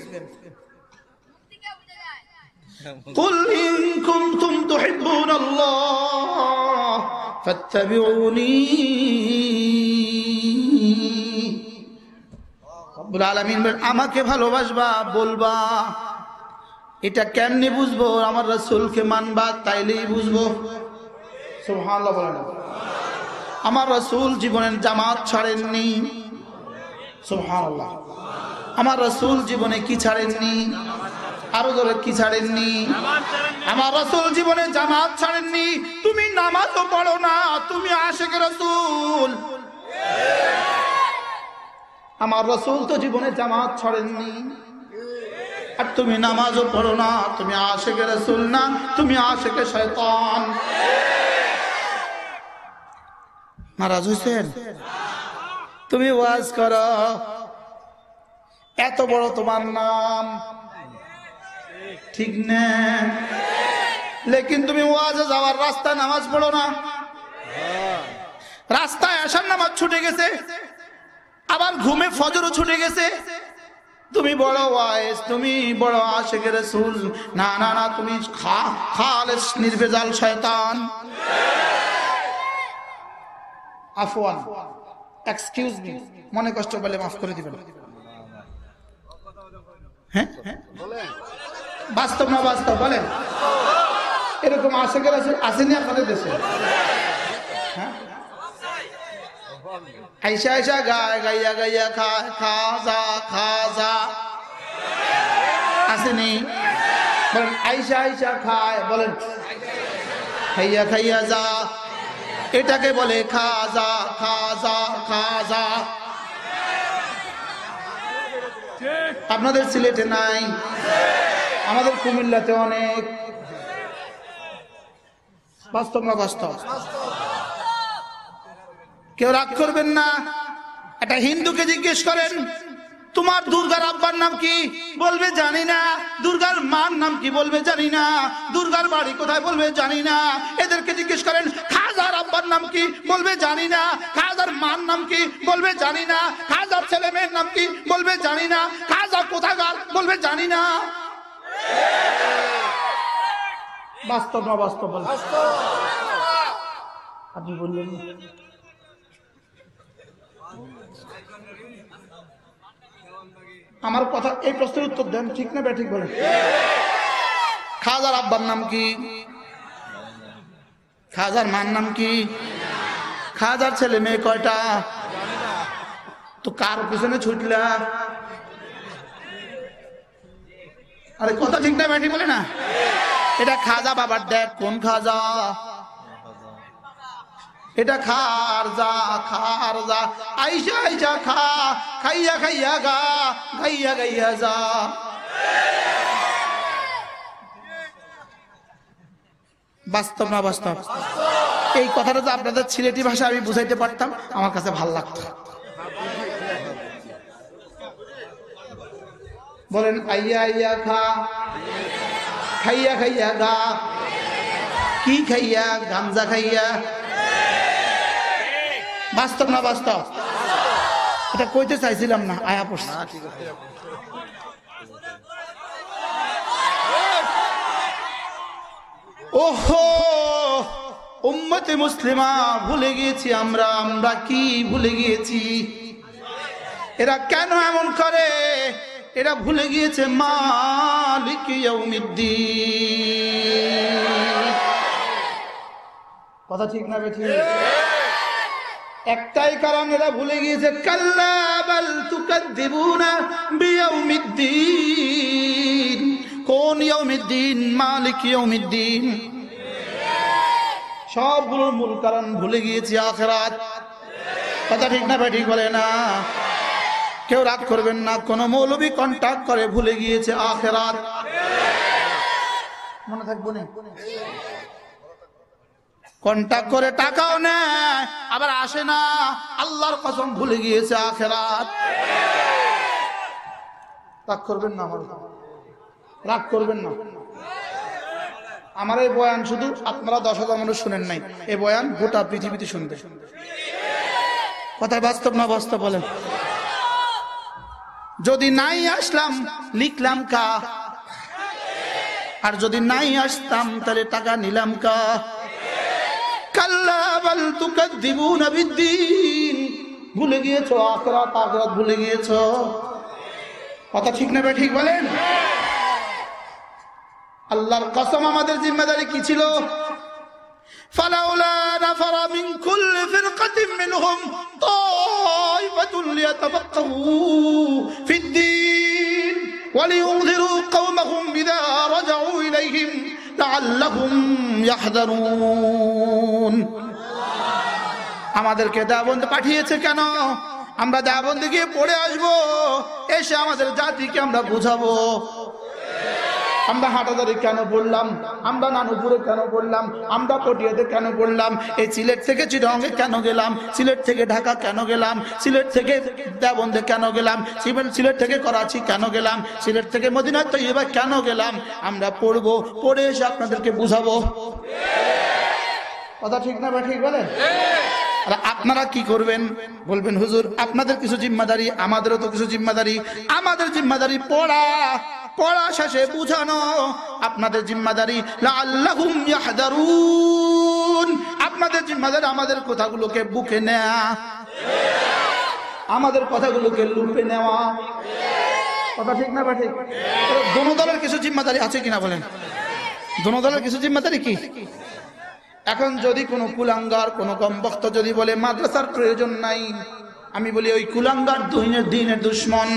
কুল ইন কুনতুম তুহিব্বুনাল্লাহ ফাত্তাবিউনি। রব্বুল আলামিন বলেন আমাকে ভালোবাসবা, বলবা। এটা কেমনে বুঝবো? আমার রাসূলকে মানবা, তাইলেই বুঝবো। সুবহানাল্লাহ বলেন। আমার রাসূল জীবনের জামাত ছাড়েননি। সুবহানাল্লাহ। আমার রাসূল জীবনে কি ছাড়েননি? আরো জোরে কি ছাড়েননি? আমার রাসূল জীবনে জামাত ছাড়েননি। তুমি নামাজও পড়ো না, তুমি আশিকে রাসূল। আমার রাসূল তো জীবনে জামাত ছাড়েননি, আর তুমি নামাজও পড়ো না, তুমি আশিকে রাসূল না, তুমি আশিকে শয়তান। নারাজ হইছেন? তুমি ওয়াজ করো, এত বড় তোমার নাম, ঠিক না? লেকিন তুমি ওয়াজে যাওয়ার রাস্তায় নামাজ পড়ো না, রাস্তায় আসার নামাজ ছুটে গেছে, আবার ঘুমে ফজরও ছুটে গেছে। তুমি বড় ওয়াইজ, তুমি বড় আশিকে রাসূল। না না না, তুমি খালেস নির্ভেজাল শয়তান। আফওয়ান, এক্সকিউজ মি, মনে কষ্ট বলে মাফ করে দিবেন। হ্যাঁ বাস্তব না বাস্তব বলেন? এরকম আশিকে রাসূল আসেনি আপনাদের দেশে? হ্যাঁ আইসা আইসা গায়, গাইয়া গাইয়া খায়, খাজা খাজা আসেনি? বলেন আইসা আইসা খায়, বলেন খাইয়া খাইয়া যা, এটাকে বলে খাজা খাজা খাজা। আপনাদের সিলেটে নাই, আমাদের কুমিল্লাতে অনেক। বাস্তব না বাস্তব? কেউ রাগ করবেন না। একটা হিন্দুকে জিজ্ঞেস করেন তোমার দুর্গার আব্বার নাম কি? বলবে জানি না। দুর্গার মার নাম কি? বলবে জানি না। দুর্গার বাড়ি কোথায়? বলবে জানি না। এদেরকে জিজ্ঞেস করেন খাজার আব্বার নাম কি? বলবে জানি না। খাজার মার নাম কি? বলবে জানি না। খাজার ছেলে মেয়ের নাম কি? বলবে জানি না। খাজা কোথাকার? বলবে জানি না। বাস্তব না বাস্তব? আপনি বললেন আমার কথা, এই প্রশ্নের উত্তর দেন, ঠিক না ব্যাঠিক বলেন? খাজার আব্বার নাম কি? খাজার মার নাম কি? খাজার ছেলে মেয়ে কয়টা? তো কার পিছনে ছুটলা? আরে কথা ঠিক না ব্যাঠিক বলে না? এটা খাজা বাবার দেখ, কোন খাজা? এটা খারজা খারজা। আইসা আইসা খা, খাইয়া খাইয়া গা, গাইয়া গাইয়া যা। বাস্তব না বাস্তব? এই কথাটা তো আপনাদের সিলেটি ভাষা আমি বুঝাইতে পারতাম, আমার কাছে ভাল লাগতো। বলেন আইয়া আইয়া খা, খাইয়া খাইয়া গা। কি খাইয়া? গাঞ্জা খাইয়া। বাস্তব না বাস্তব? এটা কইতে চাইছিলাম না, আয়া পড়ছে। ওহো উম্মতে মুসলিমা, ভুলে গিয়েছি আমরা। আমরা কি ভুলে গিয়েছি? এরা কেন এমন করে? এরা ভুলে গিয়েছে মালিক ইয়াউমিদ্দিন। কথা ঠিক না বেঠিক? একটাই কারণ, এরা ভুলে গিয়েছে কাল্লা বাল তুকাদ্দিবুনা বিয়াউমিদ্দিন। কোন ইয়াউমিদ্দিন? মালিক ইয়াউমিদ্দিন। সবগুলোর মূল কারণ ভুলে গিয়েছি আখিরাত। কথা ঠিক না বেঠিক? বলে না। কেউ রাগ করবেন না, কোন মৌলবী কন্টাক্ট করে ভুলে গিয়েছে আখিরাত। মনে থাকবো না? কন্টাক্ট করে টাকাও নেয়, আবার আসে না, আল্লাহর কসম ভুলে গিয়েছে আখিরাত। রাগ করবেন না, আমার রাগ করবেন না। আমার এই বয়ান শুধু আপনারা 10,000 মানুষ শুনেন নাই, এই বয়ান গোটা পৃথিবীতে শুনবে। কথা বাস্তব না বাস্তব বলেন? যদি নাই আসলাম লিখলাম কা, আর যদি নাই আসতাম তাহলে টাকা নিলাম কা। কাল্লা বাল তুকাদ্দিবুনা বিদ্দিন। ভুলে গিয়েছো আখিরাত, আখিরাত ভুলে গিয়েছো। কথা ঠিক না ঠিক বলেন? আল্লাহর কসম, আমাদের জিম্মেদারি কি ছিল? ফালাউলা নাফারা মিন কুল্লি ফিরকাতিন মিনহুম তাইফাতুন লিয়াতাফাক্কাহু ফিদ্দীন ওয়া লিয়ুনযিরু কওমাহুম ইযা রাজাউ ইলাইহিম লাআল্লাহুম ইয়াহযারুন। আমাদেরকে দেওবন্দে পাঠিয়েছে কেন? আমরা দেওবন্দে গিয়ে পড়ে আসবো, এসে আমাদের জাতিকে আমরা বুঝাবো। আমরা হাটাদারি কেন পড়লাম, আমরা নানুপুরে কেন পড়লাম, আমরা পটিয়াতে কেন পড়লাম, এই সিলেট থেকে চিটাগাঙে কেন গেলাম, সিলেট থেকে ঢাকা কেন গেলাম, সিলেট থেকে দেওবন্দে কেন গেলাম, সিলেট থেকে করাচি কেন গেলাম, সিলেট থেকে মদিনা তৈয়বা কেন গেলাম, আমরা পড়বো, পড়ে এসে আপনাদেরকে বুঝাবো। কথা ঠিক না ঠিক বলেন? আর আপনারা কি করবেন? বলবেন হুজুর আপনাদের কিছু জিম্মাদারি, আমাদেরও তো কিছু জিম্মাদারি। আমাদের জিম্মাদারি পড়া, পড়া শেষে বুঝানো। আপনাদের জিম্মাদারি লাআল্লাহুম ইয়াহযারুন। আপনাদের জিম্মাদারি আমাদের কথাগুলোকে বুকে নেওয়া, আমাদের কথাগুলোকে লুপে নেওয়া। কথা ঠিক না ঠিক? দোনো দলের কিছু জিম্মাদারি আছে কিনা বলেন? দোনো দলের কিছু জিম্মাদারি কি? এখন যদি কোনো কুলাঙ্গার, কোনো কমবক্ত যদি বলে মাদ্রাসার প্রয়োজন নাই, আমি বলি ওই কুলাঙ্গার দিনের দুশ্মন।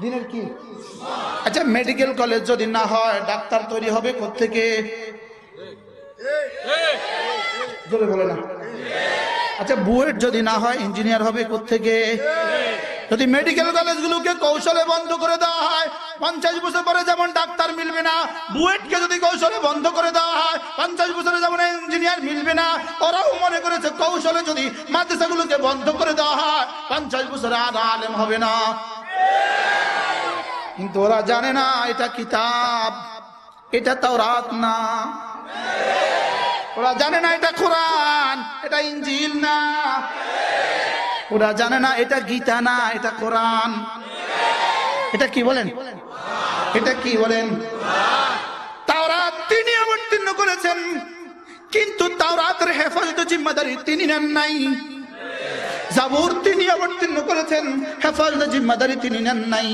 দিনের কি? আচ্ছা, মেডিকেল কলেজ যদি না হয় ডাক্তার তৈরি হবে কোত্থেকে? জোরে বলে না। আচ্ছা, বুয়েট যদি না হয় ইঞ্জিনিয়ার হবে কোত্থেকে? যদি মেডিকেল কলেজগুলোকে কৌশলে বন্ধ করে দেওয়া হয়, 50 বছর পরে যেমন ডাক্তার মিলবে না, বুয়েটকে যদি কৌশলে বন্ধ করে দেওয়া হয় 50 বছরে যেমন ইঞ্জিনিয়ার মিলবে না, ওরাও মনে করেছে কৌশলে যদি মাদ্রাসাগুলোকে বন্ধ করে দেওয়া হয় 50 বছরে আর আলেম হবে না। কিন্তু ওরা জানে না এটা কিতাব, এটা তাওরাত না। ওরা জানে না এটা কোরআন, এটা ইনজিল না। ওরা জানে না এটা গীতা না, এটা কোরআন। এটা কি বলেন? এটা কি বলেন? তাওরাত তিনি অবতীর্ণ করেছেন, কিন্তু তাওরাতের হেফাজতের জিম্মাদারি তিনি নেন নাই। জাবুর তিনি অবতীর্ণ করেছেন, হেফাজতের জিম্মাদারি তিনি নেন নাই।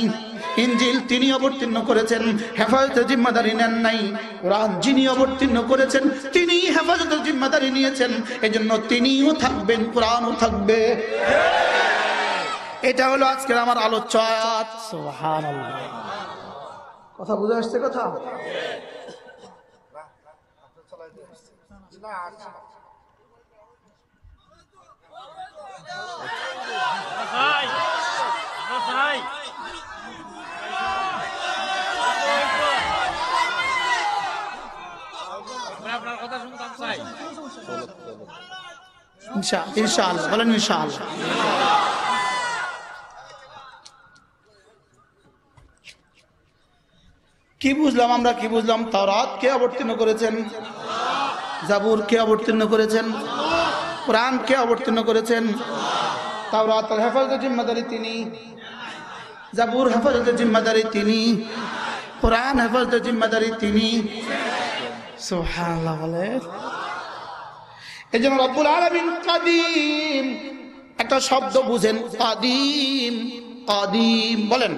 ইনজিল তিনি অবতীর্ণ করেছেন, হেফাজতের জিম্মাদারি নেন নাই। কোরআন যিনি অবতীর্ণ করেছেন তিনি হেফাজতের জিম্মাদারি নিয়েছেন, এজন্য তিনিও থাকবেন, কোরআনও থাকবে। এটা হলো আজকের আমার আলোচ্য আয়াত। সুবহানাল্লাহ। কথা বুঝে আসছে? কথা ইনশাআল্লাহ বলেন। ইনশাআল্লাহ। কি বুঝলাম আমরা? কি বুঝলাম? তাওরাত কে অবতীর্ণ করেছেন? জাবুর কে অবতীর্ণ করেছেন? কোরআন কে অবতীর্ণ করেছেন? তাওরাতের হেফাজতের জিম্মাদারি তিনি, জাবুর হেফাজতের জিম্মাদারি তিনি, কোরআন হেফাজতের জিম্মাদারি তিনি। সুবহানাল্লাহ বলে। এই জন্য রব্বুল আলামিন কাদিম, একটা শব্দ বুঝেন, কাদিম। কাদিম বলেন,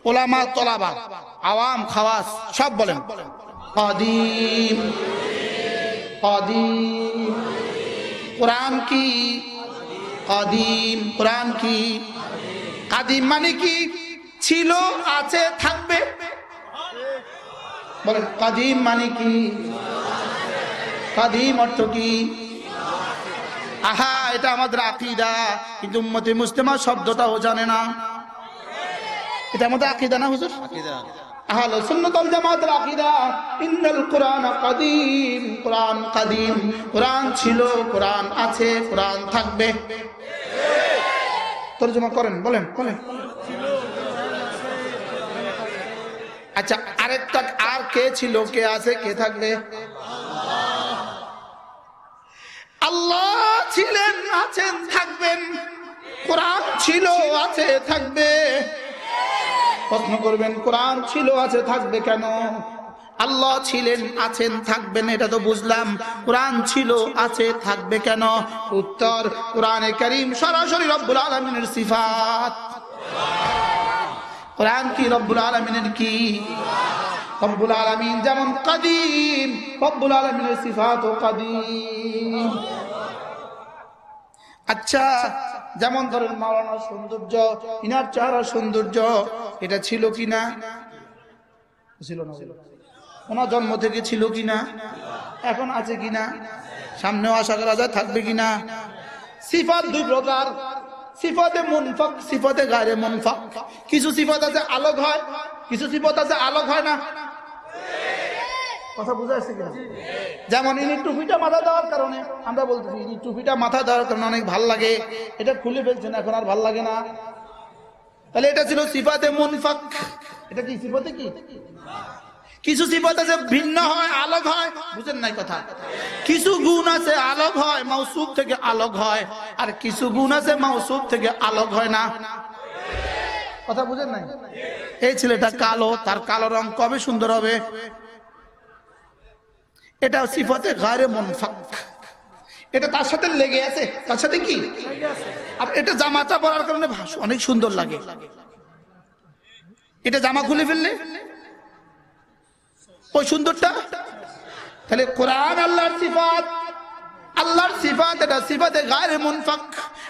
ওলামা তলাবা আওয়াম খাওয়াস সব বলেন কাদিম। কাদিম। কোরআন কি? কাদিম। কোরআন কি? কাদিম মানে কি? ছিল, আছে, থাকবে। বলেন কাদিম মানে কি? কাদিম অর্থ কি? আহা, এটা আমাদের আকীদা, কিন্তু উম্মতে মুসলিমা শব্দটাও জানে না। এটা আমাদের আকীদা না হুজুর? আকীদা। আহলে সুন্নাত ওয়াল জামাতের আকীদা, ইন্নাল কুরআন কাদিম। কুরআন কাদিম, কুরআন ছিল, কুরআন আছে, কুরআন থাকবে। তরজমা করেন, বলেন বলেন। আচ্ছা, আরেকটা, আর কে ছিল, কে আছে, কে থাকবে? আল্লাহ ছিলেন, আছেন, থাকবেন। কোরআন ছিল, আছে, থাকবে। প্রশ্ন করবেন, কোরআন ছিল, আছে, থাকবে কেন? আল্লাহ ছিলেন, আছেন, থাকবেন, এটা তো বুঝলাম। কোরআন ছিল, আছে, থাকবে কেন? উত্তর, কোরআনে কারীম সরাসরি রব্বুল আলামিনের সিফাত। কোরআন কি? রব্বুল আলামিনের কি? রব্বুল আলামিন যেমন কাদিম, রব্বুল আলামিনের সিফাতও কাদিম। আচ্ছা, যেমন ধরেন মাওলানার সৌন্দর্য, ইনার চেহারা সৌন্দর্য, এটা ছিল কিনা? ছিল না। ওনার জন্ম থেকে ছিল কিনা? এখন আছে কিনা? সামনেও আশা করা যায় থাকবে কিনা? সিফাত দুই প্রকার, সিফাতে মুনফাক, সিফাতে গায়রে মুনফাক। কিছু সিফাত আছে আলোক হয়, কিছু সিফাত আছে আলোক হয় না। কথা বুঝা আসছে কিনা? যেমন ইনি টুপিটা মাথা দেওয়ার কারণে আমরা বলতেছি, ইনি টুপিটা মাথা দেওয়ার কারণে অনেক ভাল লাগে, এটা খুলে ফেলছেন, এখন আর ভাল লাগে না। তাহলে এটা ছিল সিফাতে মুনফাক। এটা কি সিফাতে কি? কিছু সিফাত আছে ভিন্ন হয়, আলোক হয়, বুঝেন নাই কথা? কিছু গুণ আছে আলোক হয়, মাউসুফ থেকে আলোক হয়, আর কিছু গুণ আছে মাউসুফ থেকে আলোক হয় না। কথা বুঝেন নাই? এই ছেলেটা কালো, তার কালো রং কবে সুন্দর হবে? এটা সিফাতে গায়রে মুনফাক, এটা তার সাথে লেগে আছে। তার সাথে কি? আর এটা জামাটা পরার কারণে অনেক সুন্দর লাগে। এটা জামা খুলে ফেললে ওই সুন্দরটা। তাহলে কোরআন আল্লাহর সিফাত, আল্লাহর সিফাত, এটা সিফাতে গায়রে মুনফাক,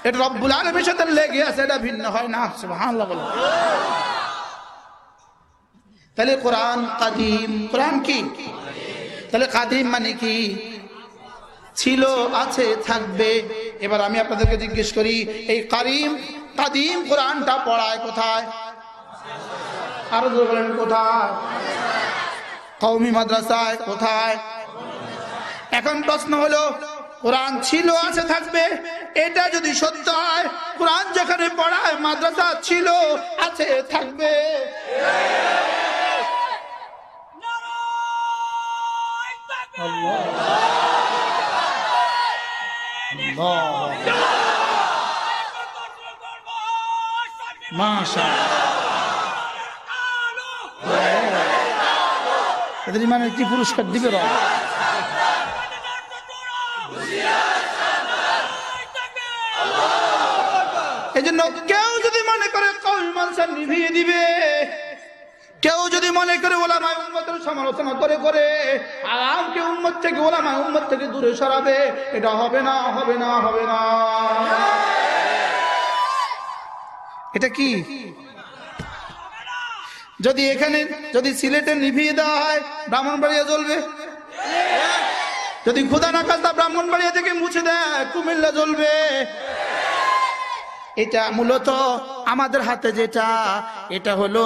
এটা রব্বুল আলামিনের সাথে লেগে আছে, এটা ভিন্ন হয় না। সুবহানাল্লাহ বলেন। তাহলে কোরআন কাদিম। কোরআন কি? তাহলে কাদিম মানে কি? ছিল, আছে, থাকবে। এবার আমি আপনাদেরকে জিজ্ঞেস করি, এই কাদিম কোরআনটা পড়ায় কোথায়? আরো জোরে বলেন, কোথায়? কওমি মাদ্রাসায়। কোথায়? এখন প্রশ্ন হলো, কোরআন ছিল, আছে, থাকবে, এটা যদি সত্য হয়, কোরআন যেখানে পড়ায় মাদ্রাসা ছিল, আছে, থাকবে। এদের ইমানের কি পুরস্কার দিবে? এই জন্য কেউ যদি মনে করে কওমি মাদ্রাসা নিভিয়ে দিবে, কেউ যদি মনে করে ওলামায়ে উম্মতের সমালোচনা করে আওয়ামকে উম্মত থেকে, ওলামায়ে উম্মত থেকে দূরে সরাবে, এটা হবে না, হবে না, হবে না। এটা কি? যদি এখানে, যদি সিলেটে নিভিয়ে দেওয়া হয়, ব্রাহ্মণবাড়িয়া জ্বলবে। যদি খোদা না খাস্তা ব্রাহ্মণবাড়িয়া থেকে মুছে দেয়, কুমিল্লা জ্বলবে। এটা মূলত আমাদের হাতে যেটা, এটা হলো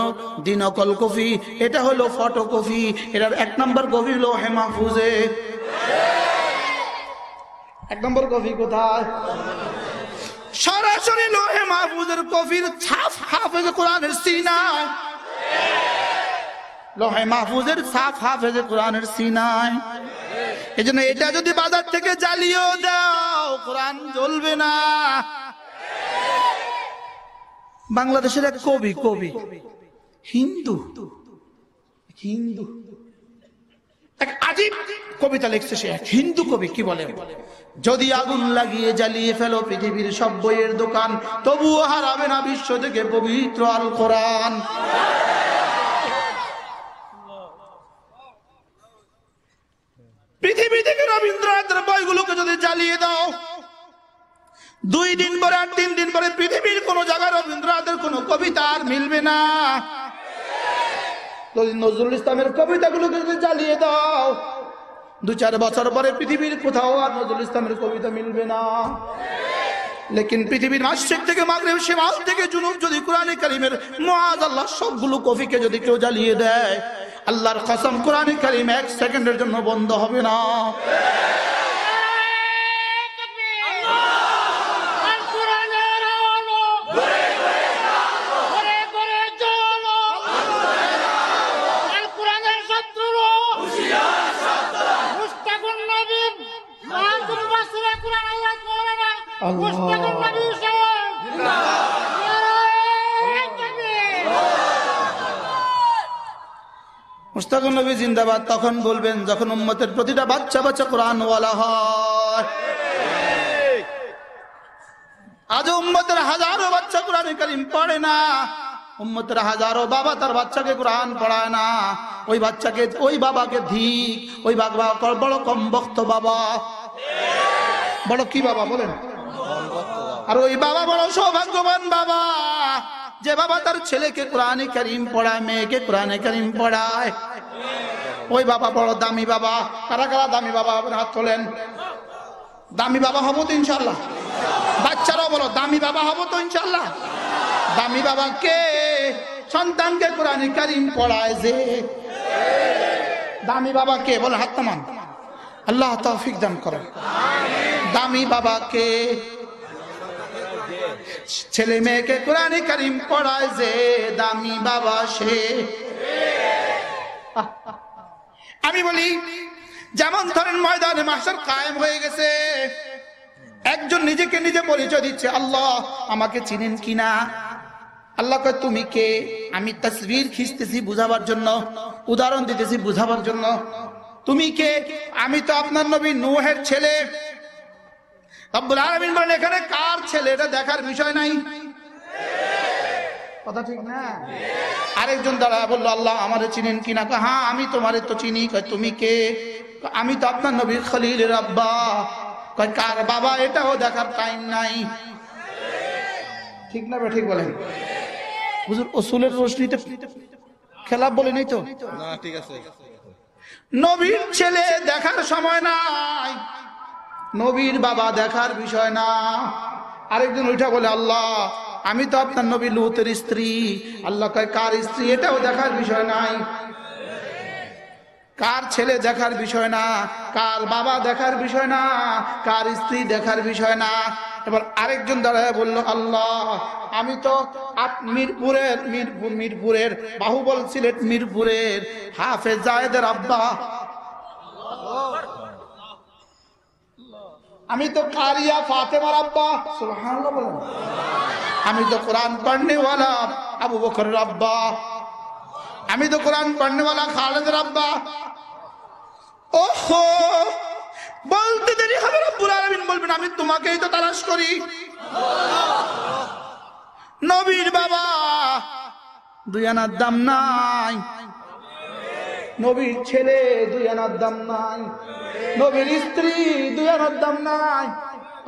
দিনকল কপি, এটা হলো ফটোকপি। এটার 1 নম্বর কপি লোহে মাহফুজে। 1 নম্বর কপি কোথায়? সরাসরি লোহে মাহফুজের কপির ছাপ হাফেজে কোরআনের সিনায়। লোহে মাহফুজের ছাপ হাফেজে কোরআনের সিনায়। এজন্য এটা যদি বাজার থেকে জ্বালিয়েও দাও, কোরআন জ্বলবে না। বাংলাদেশের এক কবি হিন্দু এক আজীব কবিতা লিখছে সে, এক হিন্দু কবি। কি বলে? যদি আগুন লাগিয়ে জ্বালিয়ে ফেলো পৃথিবীর সব বইয়ের দোকান, তবুও হারাবে না বিশ্ব থেকে পবিত্র আল কোরআন। পৃথিবী থেকে রবীন্দ্রনাথের বইগুলোকে যদি জ্বালিয়ে দাও, 2 দিন পরে আর 3 দিন পরে পৃথিবীর কোন জায়গায় রবীন্দ্রনাথের কোন কবিতা আর মিলবে না। যদি নজরুল ইসলামের কবিতাগুলোকে যদি জ্বালিয়ে দাও, 2-4 বছর পরে পৃথিবীর কোথাও আর নজরুল ইসলামের কবিতা মিলবে না। লেকিন পৃথিবীর মাশরিক থেকে মাগরিব, শিমাল থেকে জুনুব যদি কোরআনে কারীমের মুআযাল্লাহ সবগুলো কপিকে যদি কেউ জ্বালিয়ে দেয়, আল্লাহর কসম কোরআনে কারীম 1 সেকেন্ডের জন্য বন্ধ হবে না। মুস্তাকুন নবী জিন্দাবাদ তখন বলবেন যখন উম্মতের প্রতিটা বাচ্চা বাচ্চা কোরআনওয়ালা হয়। আজ উম্মতের হাজারো বাচ্চা কোরআনে কারীম পড়ে না, উম্মতের হাজারো বাবা তার বাচ্চাকে কোরআন পড়ায় না। ওই বাচ্চাকে, ওই বাবাকে ধিক, ওই বাবা বড় কমবক্ত বাবা। বড় কি বাবা বলেন? আর ওই বাবা বড় সৌভাগ্যবান বাবা, যে বাবা তার ছেলেকে কোরআনে কারীম পড়ায়, মেয়েকে কোরআনে কারীম পড়ায়। ওই বাবা বড় দামি বাবা। কারা কারা দামি বাবা হবেন? হাত তোলেন। দামি বাবা হবো তো ইনশাল্লাহ। বাচ্চারাও বলো দামি বাবা হবো তো ইনশাল্লাহ। দামি বাবা কে? সন্তানকে কোরআনে কারীম পড়ায় যে। দামি বাবা কে? বলো হাত নামান। আল্লাহ তৌফিক দান করেন। দামি বাবা কে? ছেলে মেয়েকে কোরআনে কারীম পড়ায় যে দামি বাবা সে। আমি বলি, যেমন ধরেন ময়দানে মাহশার কায়েম হয়ে গেছে, একজন নিজেকে নিজে পরিচয় দিচ্ছে, আল্লাহ আমাকে চিনেন কিনা? আল্লাহ কয় তুমি কে? আমি তাসবির খিঁচতেছি বুঝাবার জন্য, উদাহরণ দিতেছি বুঝাবার জন্য। তুমি কে? আমি তো আপনার নবী নূহের ছেলে। রব্বুল আলামিন বলেন এখানে কার ছেলে এটা দেখার বিষয় নাই। কথা ঠিক না? আরেকজন দাঁড়ায় বললো, আল্লাহ আমারে চিনেন কিনা? হ্যাঁ আমি তোমারে তো চিনি। কয় তুমি কে? আমি তো আপনার নবীর খলিলের আব্বা। কয় কার বাবা? এটাও দেখার টাইম নাই। ঠিক না? ঠিক বলেন হুজুর। উসুলের রোশনীতে খেলাপ বলে নাই তো? না, ঠিক আছে। নবীর ছেলে দেখার সময় নাই, নবীর বাবা দেখার বিষয় না। আরেকজন উঠা বলে, আল্লাহ আমি তো আপনার নবী লূতের স্ত্রী। আল্লাহ কয় কার স্ত্রী? এটাও দেখার বিষয় নাই। কার ছেলে দেখার বিষয় না, কার বাবা দেখার বিষয় না, কার স্ত্রী দেখার বিষয় না। এবার আরেকজন দাঁড়ায় বলল, আল্লাহ আমি তো মিরপুরের বাহুবল সিলেট মিরপুরের হাফেজ জায়েদের আব্বা। আমি তো কারিয়া ফাতেমার আব্বা। সুবহানাল্লাহ বলেন। আমি তো কোরআন পড়নেওয়ালা আবু বকরের আব্বা। আমি তো কোরআন পড়নেওয়ালা খালেদের আব্বা। ওহো, বলতে দেরি হবে, রব্বুল আলামিন বলবেন আমি তোমাকেই তো তালাশ করি। নবীর বাবা 2 আনার দাম নাই, নবীর ছেলে 2 আনার দাম নাই, নবীর স্ত্রী 2 আনার দাম নাই।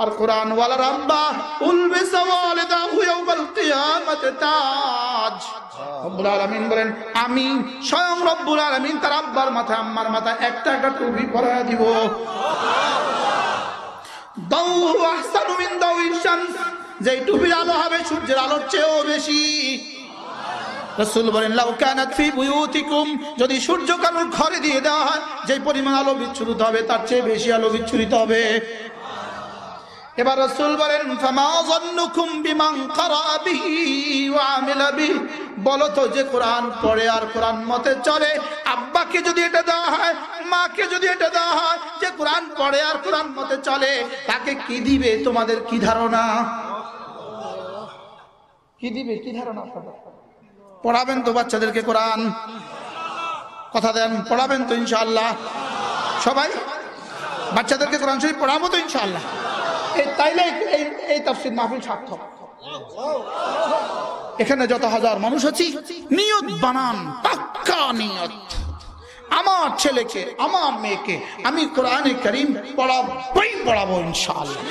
আর কোরআন ওয়ালার আব্বা উলবিসা ওয়ালিদাহু ইয়াওমাল কিয়ামাতি তাজ। রব্বুল আলামিন বলেন আমি স্বয়ং রব্বুল আলামিন তার আব্বার মাথায় আম্মার মাথায় একটা একটা টুপি পরায় দিব। দাউহু আহসানু মিন দাউইশ শামস, যেই টুপির আলো হবে সূর্যের আলোর চেয়েও বেশি। রাসূল বলেন লাউ কানাত ফি বুয়ুতিকুম, যদি সূর্যকে আলোর ঘরে দিয়ে দেওয়া হয় যে পরিমাণ আলো বিচ্ছুরিত হবে তার চেয়ে বেশি আলো বিচ্ছুরিত হবে। এবার রাসূল বলেন ফামা যান্নুকুম বিমান ক্বারা বিহি ওয়া আমিলা বিহি, বলো তো যে কোরআন পড়ে আর কোরআন মতে চলে, আব্বাকে যদি এটা দেওয়া হয়, মাকে যদি এটা দেওয়া হয়, যে কোরআন পড়ে আর কোরআন মতে চলে, তাকে কি দিবে? তোমাদের কি ধারণা? কি দিবে? কি ধারণা? পড়াবেন তো বাচ্চাদেরকে কোরআন? কথা দেন পড়াবেন তো ইনশাআল্লাহ? সবাই বাচ্চাদেরকে কোরআন শরীফ পড়াবো তো ইনশাআল্লাহ। তাইলে এই তাফসীর মাহফিল সার্থক। এখানে যত হাজার মানুষ আছি নিয়ত বানান, পাক্কা নিয়ত, আমার ছেলেকে আমার মেয়েকে আমি কোরআনে কারীম পড়াবো ইনশাআল্লাহ।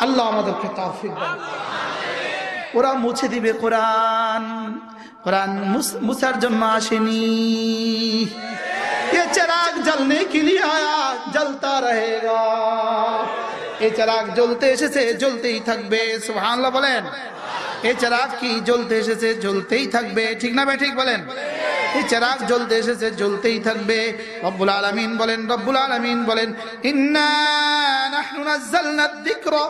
আল্লাহ আমাদেরকে তৌফিক দান। ওরা মুছে দিবে কোরআন, কোরআন মুছার জন্য আসেনি। ये चिराग जलने के लिए आया, जलता रहेगा। ये चिराग জ্বলতে এসেছে, জ্বলতেই থাকবে। সুবহানাল্লাহ বলেন। এই চিরাগ কি জ্বলতে এসেছে, জ্বলতেই থাকবে। ঠিক না ভাই? ঠিক বলেন। এই চিরাগ জ্বলতে এসেছে, জ্বলতেই থাকবে। রব্বুল আলামিন বলেন ইন্না নাহনু নাযালনা যিকরা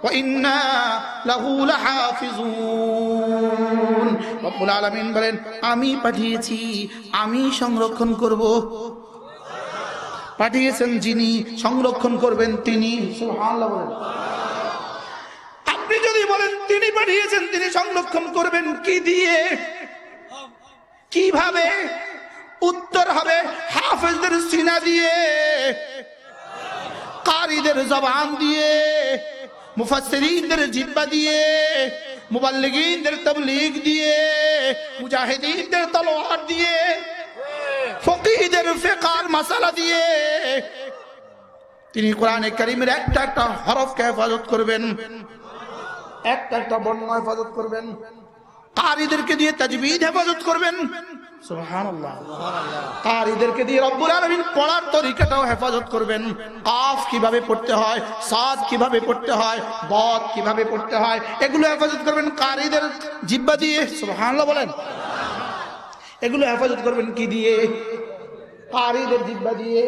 ওয়া ইন্না লাহু লাহাফিজুন। রব্বুল আলামিন বলেন আমি পাঠিয়েছি, আমি সংরক্ষণ করব। পাঠিয়েছেন যিনি, সংরক্ষণ করবেন তিনি। সুবহানাল্লাহ বলেন। আপনি যদি বলেন তিনি পাঠিয়েছেন, তিনি সংরক্ষণ করবেন কি দিয়ে, কিভাবে? উত্তর হবে হাফেজদের সিনা দিয়ে, কারীদের জবান দিয়ে, মুফাসসিরিনদের জিহ্বা দিয়ে, মুবাল্লিগিনদের তাবলীগ দিয়ে, মুজাহিদিনদের তলোয়ার দিয়ে, ফকিহদের ফিকহের মাসালা দিয়ে। তিনি কোরআনে কারীমের একটা একটা হরফকে হেফাজত করবেন, একটা একটা বর্ণ হেফাজত করবেন। কারীদেরকে দিয়ে তাজবীদ হেফাজত করবেন। সুবহানাল্লাহ। কারীদেরকে দিয়ে রব্বুল আলামিন পড়ার তরিকাটাও হেফাজত করবেন। কাফ কিভাবে পড়তে হয়, সাদ কিভাবে পড়তে হয়, বদ কিভাবে পড়তে হয়, এগুলো হেফাজত করবেন কারীদের জিহ্বা দিয়ে। সুবহানাল্লাহ বলেন। এগুলো হেফাজত করবেন কি দিয়ে? কারীদের জিহ্বা দিয়ে।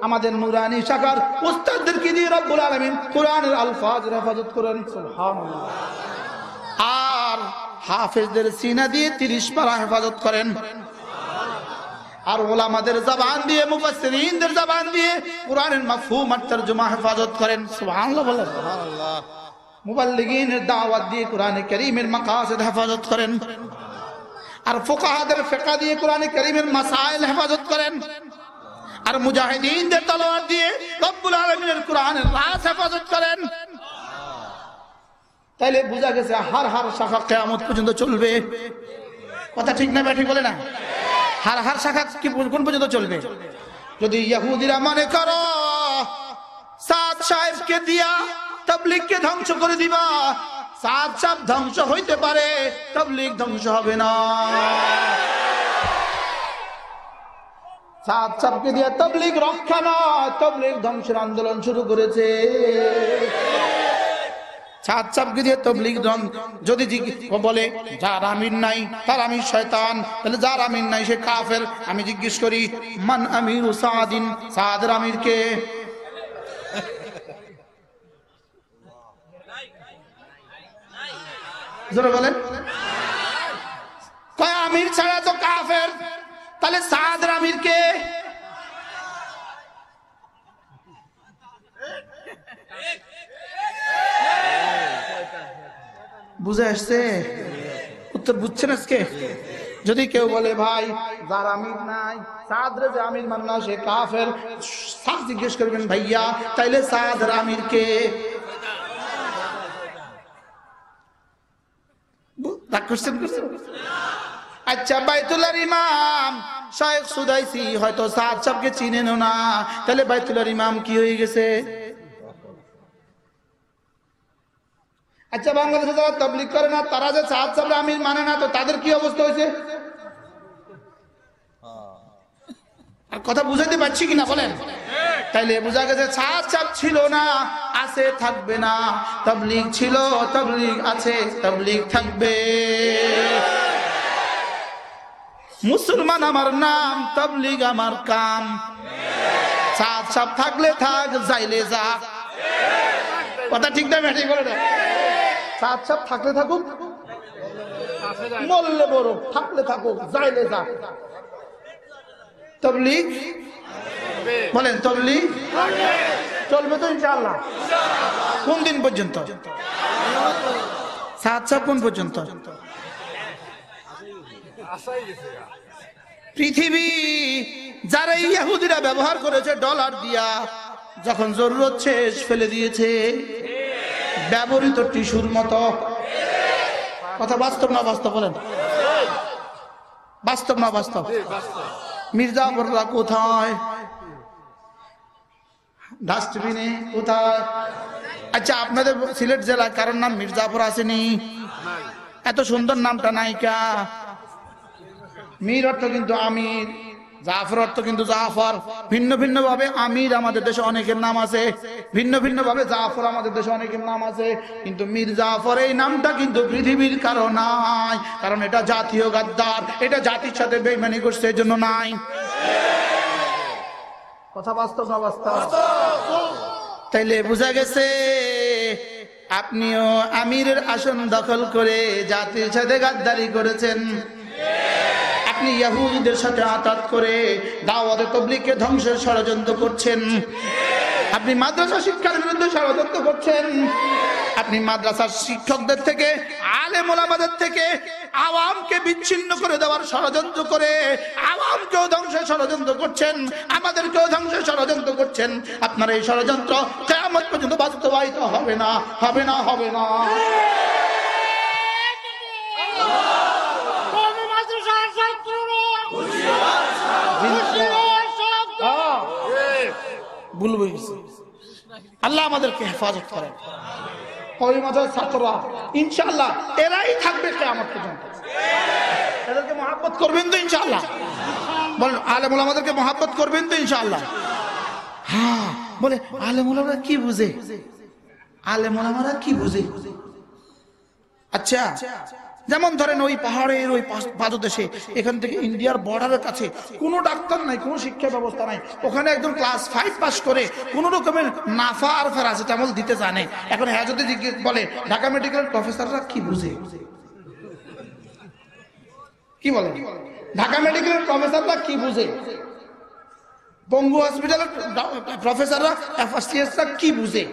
আমাদের নুরানি শাখার উস্তাদদেরকে দিয়ে রব্বুল আলামিন কোরআনের আলফাজ হেফাজত করেন। সুবহানাল্লাহ। আর হাফেজদের সিনা দিয়ে 30 পারা হেফাজত করেন। আর ওলামাদের জবান দিয়ে, মুফাসসিরিনদের জবান দিয়ে কোরআনের মাফহুম আর তরজমা হেফাজত করেন। সুবহানাল্লাহ বলেন। সুবহানাল্লাহ। মুবাল্লিগিনের দাওয়াত দিয়ে কোরআনে কারীমের মাকাসিদ হেফাজত করেন। আর ফুকাহাদের ফিকহ দিয়ে কোরআনে কারীমের মাসাইল হেফাজত করেন। আর মুজাহিদিনদের তলোয়ার দিয়ে রব্বুল আলামিনের কোরআনের রাজ হেফাজত করেন। তাইলে বোঝা গেছে হার শাখা কিয়ামত পর্যন্ত চলবে। কথা ঠিক না ব্যাঠিক বলে না? হার শাখা কি কোন পর্যন্ত চলবে? যদি ইহুদিরা মনে করো সাদ সাহেবকে দিয়া তাবলীগকে ধ্বংস করে দিবা, সাদ সাহেব ধ্বংস হইতে পারে, তাবলীগ ধ্বংস হবে না। সাদ সাহেবকে দিয়া তাবলীগ রক্ষা নয়, তাবলীগ ধ্বংসের আন্দোলন শুরু করেছে। সাদ সাহেবকে দিয়ে তাবলীগ যদি বলে যার আমির নাই তার আমির শয়তান, তাহলে যার আমির নাই সে কাফের। আমি জিজ্ঞেস করি মান আমিরু সাদিন, সাদের আমির কে? জোরে বলেন। কয় আমির ছাড়া তো কাফের, তাহলে সাদের আমির কে? বুঝে আসছে? উত্তর বুঝছেন আজকে? যদি কেউ বলে ভাই যার আমির নাই, সাদরে যে আমির মানে না সে কাফের, সাদ জিজ্ঞেস করবেন ভাইয়া তাইলে সাদের আমির কে? আচ্ছা বাইতুল্লাহর ইমাম শাইখ সুদাইসি হয়তো সাদ সাহেবকে চিনেন না, তাহলে বাইতুল্লাহর ইমাম কি হয়ে গেছে? আচ্ছা বাংলাদেশে যারা তাবলীগ করে না তারা যে সাদ সাহেব আমির মানে না, তো তাদের কি অবস্থা হয়েছে? আর কথা বুঝাইতে পারছি কিনা বলেন? তাইলে বোঝা গেছে সাদ সাহেব ছিল না, আছে, থাকবে না। তাবলীগ ছিল, তাবলীগ আছে, তাবলীগ থাকবে। মুসলমান আমার নাম, তাবলীগ আমার কাম। সাদ সাহেব থাকলে থাক, যাইলে যা। কথা ঠিক না ব্যাঠিক বলে না? সাদ সাহেব থাকলে থাকুক, মরলে বড়, থাকলে থাকুক, যাইলে যা। তাবলীগ বলেন, তাবলীগ চলবে তো ইনশাআল্লাহ। কোন দিন পর্যন্ত? সাদ সাহেব কোন পর্যন্ত? পৃথিবী যারা ইহুদিরা ব্যবহার করেছে ডলার দিয়া, যখন জরুরত শেষ ফেলে দিয়েছে ব্যবহৃত টিস্যুর মতো। কথা বাস্তব না বাস্তব বলেন? বাস্তব না বাস্তব? মির্জাফররা কোথায়? ডাস্টবিনে কোথায়? আচ্ছা, আপনাদের সিলেট জেলায় কারোর নাম মির্জাফর আসেনি? এত সুন্দর নামটা নায়িকা। মীর অর্থ কিন্তু আমির, জাফর অর্থ কিন্তু জাফর। ভিন্ন ভিন্ন ভাবে আমির আমাদের দেশে অনেকের নাম আছে, ভিন্ন ভিন্ন ভাবে জাফর আমাদের দেশে অনেকের নাম আছে, কিন্তু মীর জাফর এই নামটা কিন্তু পৃথিবীর কারো নাই, কারণ এটা জাতীয় গাদ্দার, এটা জাতির সাথে বেইমানি করছে, এই জন্য নাই। কথা বাস্তব না বাস্তব? তাইলে বোঝা গেছে আপনিও আমিরের আসন দখল করে জাতির সাথে গাদ্দারি করেছেন। আপনি ইহুদিদের সাথে আতাত করে দাওয়াতে তাবলীগকে ধ্বংসের ষড়যন্ত্র করছেন। আপনি মাদ্রাসা শিক্ষার বিরুদ্ধে ষড়যন্ত্র করছেন। আপনি মাদ্রাসার শিক্ষকদের থেকে, আলেম ওলামাদের থেকে আওয়ামকে বিচ্ছিন্ন করে দেওয়ার ষড়যন্ত্র করে আওয়ামকেও ধ্বংসের ষড়যন্ত্র করছেন, আমাদেরকেও ধ্বংসের ষড়যন্ত্র করছেন। আপনার এই ষড়যন্ত্র কিয়ামত পর্যন্ত বাস্তবায়িত হবে না, হবে না, হবে না। আল্লাহ আমাদেরকে হেফাজত করেন। ওই মাদ্রাসার ছাত্ররা ইনশাআল্লাহ এরাই থাকবে কিয়ামত পর্যন্ত। এদেরকে মহব্বত করবেন তো ইনশাআল্লাহ? বলেন, আলেম ওলামাদেরকে মহব্বত করবেন তো ইনশাআল্লাহ? হ্যাঁ, বলে আলেম ওলামারা কি বুঝে? আলেম ওলামারা কি বুঝে? আচ্ছা, যেমন ধরেন ওই পাহাড়ের ওই পাদদেশে, এখান থেকে ইন্ডিয়ার বর্ডারের কাছে কোনো ডাক্তার নাই, কোনো শিক্ষা ব্যবস্থা নাই। ওখানে একদম ক্লাস 5 পাস করে কোন রকমের নাফা আর প্যারাসিটামল দিতে জানে। এখন হ্যাঁ যদি বলে ঢাকা মেডিকেলের প্রফেসররা কি বুঝে? কি বলে? ঢাকা মেডিকেলের প্রফেসররা কি বুঝে? বঙ্গু হসপিটালের প্রফেসররা, এফএসসিএসরা কি বুঝে?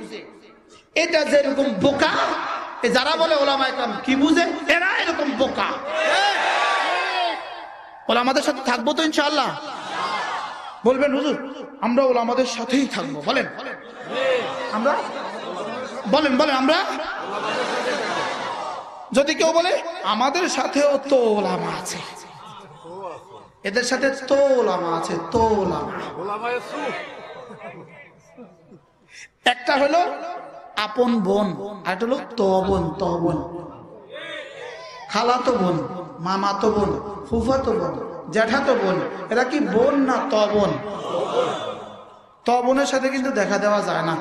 এটা যেরকম বোকা, যারা বলে ওলামায়ে কেরাম কি বুঝে, এরা এরকম বোকা। ওলামাদের সাথে থাকবো তো ইনশাআল্লাহ? বলবেন হুজুর আমরা ওলামাদের সাথেই থাকবো, বলেন আমরা, বলেন বলেন আমরা। যদি কেউ বলে আমাদের সাথেও তো ওলামা আছে, এদের সাথে তো ওলামা আছে, তো ওলামা, একটা হলো আপন বোন, আর একটা হলো তবন, তবন খালাতো বোন, মামাতো বোন, ফুফাতো বোন, জ্যাঠাতো বোন। এরা কি বোন না তবন? তবনের সাথে কিন্তু দেখা দেওয়া যায় না,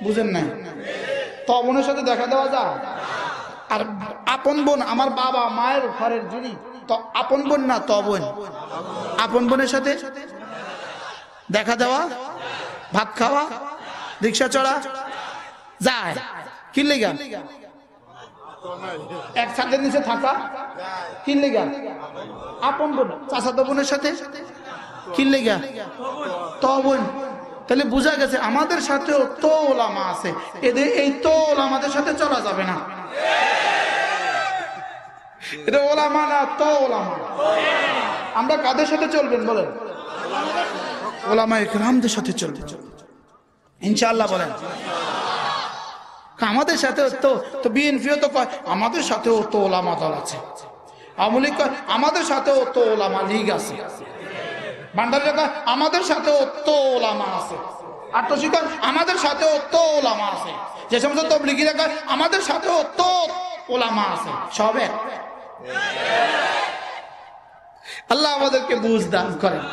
বুঝেন নাই? তবনের সাথে দেখা দেওয়া যায়। আর আপন বোন আমার বাবা মায়ের ঘরের যিনি, আপন বোন না তবন? আপন বোনের সাথে দেখা দেওয়া, ভাত খাওয়া, রিক্সা চড়া যায়, কি লেগা? এক ছাদের নিচে থাকা, কি লেগা? আপন বোন। চাচাতো বোনের সাথে কি লেগা? তবন। তাহলে বোঝা গেছে আমাদের সাথেও তো ওলামা আছে, এদের এই তো ওলামাদের সাথে চলা যাবে না। এটা ওলামা না তো ওলামা। আমরা কাদের সাথে চলবেন বলেন? ওলামায়ে কেরামদের সাথে চলবেন ইনশাআল্লাহ, বলেন। আমাদের সাথেও তো বিএনপিও তো কয় আমাদের সাথেও তো ওলামা দল আছে, আওয়ামী লীগ কয় আমাদের সাথেও তো ওলামা লীগ আছে, ভান্ডারীরা কয় আমাদের সাথেও তো ওলামা আছে, আট্টসি কয় আমাদের সাথেও তো ওলামা আছে, যে সমস্ত তবলিগীরা কয় আমাদের সাথেও তো ওলামা আছে। সব এক। আল্লাহ আমাদেরকে বুঝ দান করেন।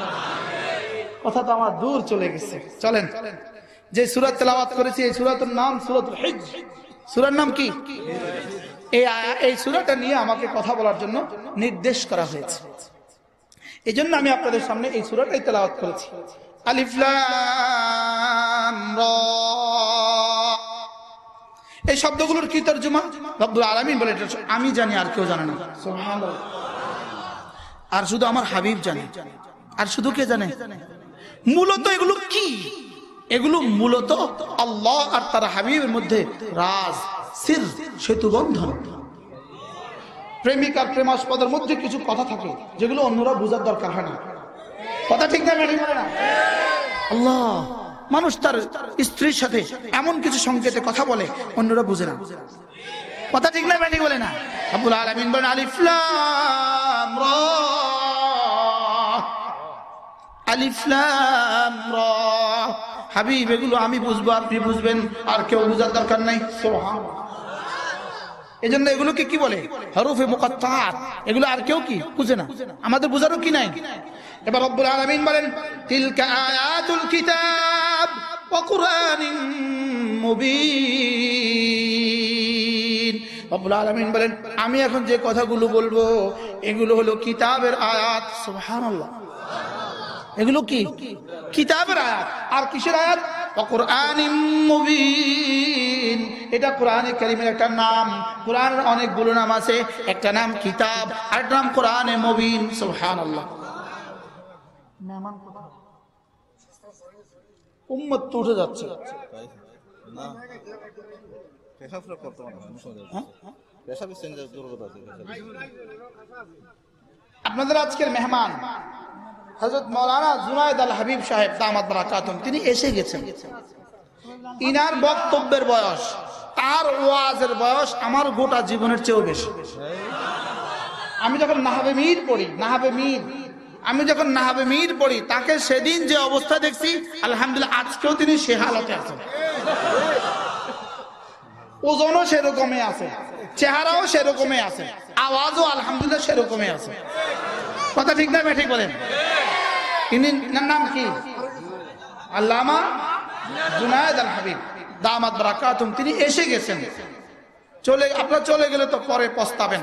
কথা তো আমার দূর চলে গেছে, চলেন। যে সূরা তেলাওয়াত করেছি এই সূরাটার নাম সূরাতুল হিজর। সূরার নাম কি? এই সূরাটা নিয়ে আমাকে কথা বলার জন্য নির্দেশ করা হয়েছে, এই জন্য আমি আপনাদের সামনে এই সূরাটাই তেলাওয়াত করেছি। আলিফ লাম রা। এই শব্দগুলোর কি তরজমা? রব্বুল আলামিন বলে এটা আমি জানি, আর কেউ জানে না। সুবহানাল্লাহ। আর শুধু আমার হাবিব জানে। আর শুধু কে জানে? মূলত এগুলো কি? এগুলো মূলত আল্লাহ আর তার হাবিবের মধ্যে রাজ, সির, সেতু বন্ধন। প্রেমিক আর প্রেমাস্পদের মধ্যে কিছু কথা থাকে যেগুলো অন্যরা বোঝার দরকার হয় না। কথা ঠিক না ঠিক না? আল্লাহ, মানুষ তার স্ত্রীর সাথে এমন কিছু সংকেতে কথা বলে অন্যরা বুঝে না। কথা ঠিক না ঠিক বলে না? রব্বুল আলামিন বলেন আলিফ লাম রা, আলিফ লাম রা। হাবিব, এগুলো আমি বুঝবো, আপনি বুঝবেন, আর কেউ বুঝার দরকার নাই। সুবহানাল্লাহ। এজন্য এগুলোকে কি বলে? হরফে মুকাত্তাআত। এগুলো আর কেউ কি বুঝে না, আমাদের বুঝারও কি নাই। এবার রব্বুল আলামিন বলেন তিলকা আয়াতুল কিতাব ওয়া কুরআনিন মুবিন। রব্বুল আলামিন বলেন আমি এখন যে কথাগুলো বলবো এগুলো হলো কিতাবের আয়াত। সুবহানাল্লাহ। এগুলো কি? কিতাবের আয়াত। আর কিসের আয়াত? ওয়া কুরআনিন মুবিন। এটা কোরআনে কারীমের একটা নাম। কোরআনের অনেকগুলো নাম আছে, একটা নাম কিতাব, আরেকটা নাম কোরআনে মুবিন। সুবহানাল্লাহ। মেহমান কোথায়? উম্মত তো উঠে যাচ্ছে না, পেশাবটা করতে হবে না, পেশাবের সেন্টার দুর্বল আছে। আপনাদের আজকের মেহমান হযরত মাওলানা জুনায়েদ আল হাবিব সাহেব দামাত বারাকাতুম, তিনি এসে গেছেন। ইনার বক্তব্যের বয়স, তার ওয়াজের বয়স আমার গোটা জীবনের চেয়েও বেশি। আমি যখন নাহাবে মীর পড়ি, তাকে সেদিন যে অবস্থা দেখছি, আলহামদুলিল্লাহ আজকেও তিনি সে হালতে আছেন। ওজনও সেরকমই আছে, চেহারাও সেরকমই আছে, আওয়াজও আলহামদুলিল্লাহ সেরকমই আছে। কথা ঠিক না ঠিক বলেন? ইনার নাম কি? আল্লামা জুনায়েদ আল হাবিব দামাত বারাকাতুম। তিনি এসে গেছেন। আপনারা চলে গেলে তো পরে পস্তাবেন।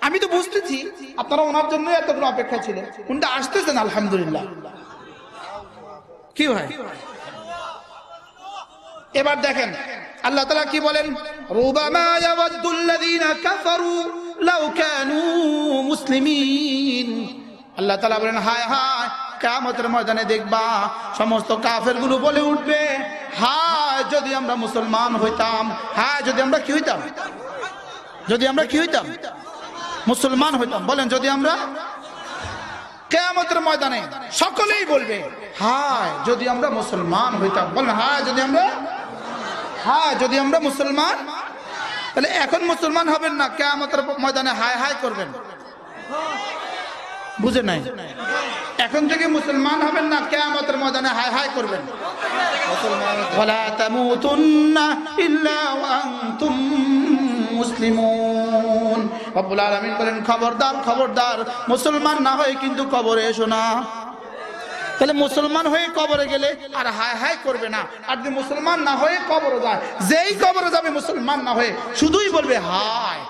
আমি তো বুঝতেছি আপনারা ওনার জন্য এতক্ষণ অপেক্ষা ছিলেন, উনি আসতেছেন। আলহামদুলিল্লাহ। কি ভাই, এবার দেখেন আল্লাহ তাআলা কি বলেন, রুবামা ইয়াওয়াদ্দুল্লাযীনা কাফারু লাউ কানু মুসলিমিন। আল্লাহ তাআলা বলেন হায় হায়, কিয়ামতের ময়দানে দেখবা সমস্ত কাফেরগুলো বলে উঠবে, হায় যদি আমরা মুসলমান হইতাম, হায় যদি আমরা কি হইতাম, মুসলমান হইতাম। বলেন যদি আমরা, কিয়ামতের ময়দানে সকলেই বলবে হায় যদি আমরা মুসলমান হইতাম। বলেন হায় যদি আমরা মুসলমান। তাহলে এখন মুসলমান হবেন না, কিয়ামতের ময়দানে হায় হায় করবেন। বুঝে নাই? এখন থেকে মুসলমান হবেন না, কিয়ামতের ময়দানে হায় হায় করবেন। ওয়ালা তামুতুন্না ইল্লা ওয়া আনতুম মুসলিমুন। রব্বুল আলামিন বলেন খবরদার, মুসলমান না হয়ে কিন্তু কবরে এসো না। তাহলে মুসলমান হয়ে কবরে গেলে আর হায় হায় করবে না, আর যদি মুসলমান না হয়ে কবরে যায়, যেই কবরে যাবে মুসলমান না হয়ে শুধুই বলবে হায়,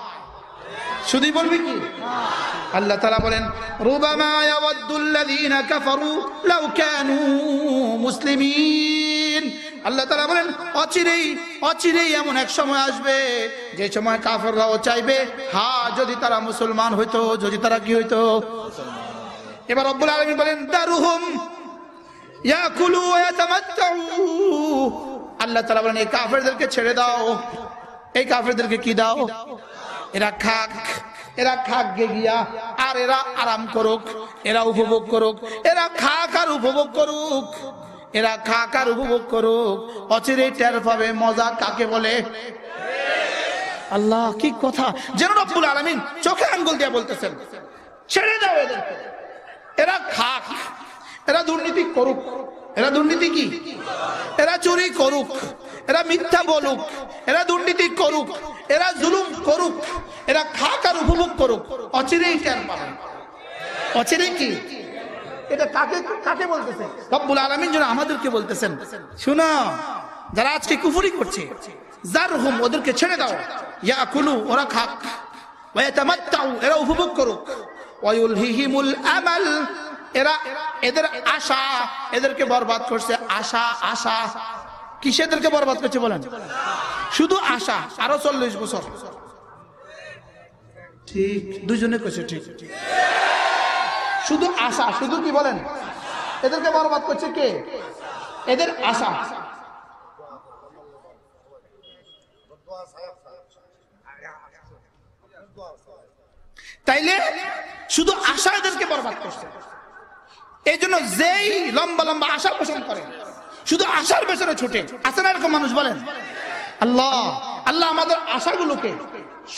শুধুই বলবে কি? আল্লাহ তাআলা বলেন রুবামা ইয়াওয়াদ্দুল্লাযীনা কাফারু লাউ কানু মুসলিমিন। আল্লাহ তাআলা বলেন অচিরেই এমন এক সময় আসবে যে সময় কাফেররাও চাইবে যদি তারা মুসলমান হইতো, যদি তারা কি হইতো। এবার রব্বুল আলামিন বলেন দারুহুম ইয়াকুলু ওয়া ইয়াতামাত্তাউ। আল্লাহ তাআলা বলেন এই কাফেরদেরকে ছেড়ে দাও। এই কাফেরদেরকে কি দাও? এরা খাক গে গিয়া, আর এরা আরাম করুক, এরা উপভোগ করুক, এরা খাক আর উপভোগ করুক। অচিরেই টের পাবে মজা কাকে বলে। আল্লাহ কি কথা, যেন রব্বুল আলামিন চোখে আঙ্গুল দিয়ে বলতেছেন ছেড়ে দাও এদেরকে। এরা খাক, এরা দুর্নীতি করুক, এরা দুর্নীতি কি, এরা চুরি করুক, এরা মিথ্যা বলুক, এরা দুর্নীতি করুক, এরা জুলুম করুক, এরা খাক আর উপভোগ করুক। অচিরেই টের পাবেন। অচিরেই কি, এটা কাকে বলতেছেন? রব্বুল আলামিন যেন আমাদেরকে বলতেছেন শুনো, যারা আজকে কুফরি করছে, জারহুম ওদেরকে ছেড়ে দাও, ইয়াকুলু ওরা খাক, ওয়া ইয়াতামাত্তাউ এরা উপভোগ করুক, ওয়া ইউলহিহিমুল আমাল এদের আশা এদেরকে বরবাদ করছে। আশা কিসেদেরকে বরবাদ করছে বলেন? শুধু আশা। আরো 40 বছর। ঠিক, দুইজনে কইছে ঠিক। শুধু আশা, শুধু কি বলেন? এদেরকে বরবাদ করছে কে? এদের আশা। তাইলে শুধু আশা এদেরকে বরবাদ করছে। এই জন্য যেই লম্বা লম্বা আশা পোষণ করে, শুধু আশার পেছনে ছুটে, আছে না এরকম মানুষ? বলেন আল্লাহ আল্লাহ আমাদের আশাগুলোকে,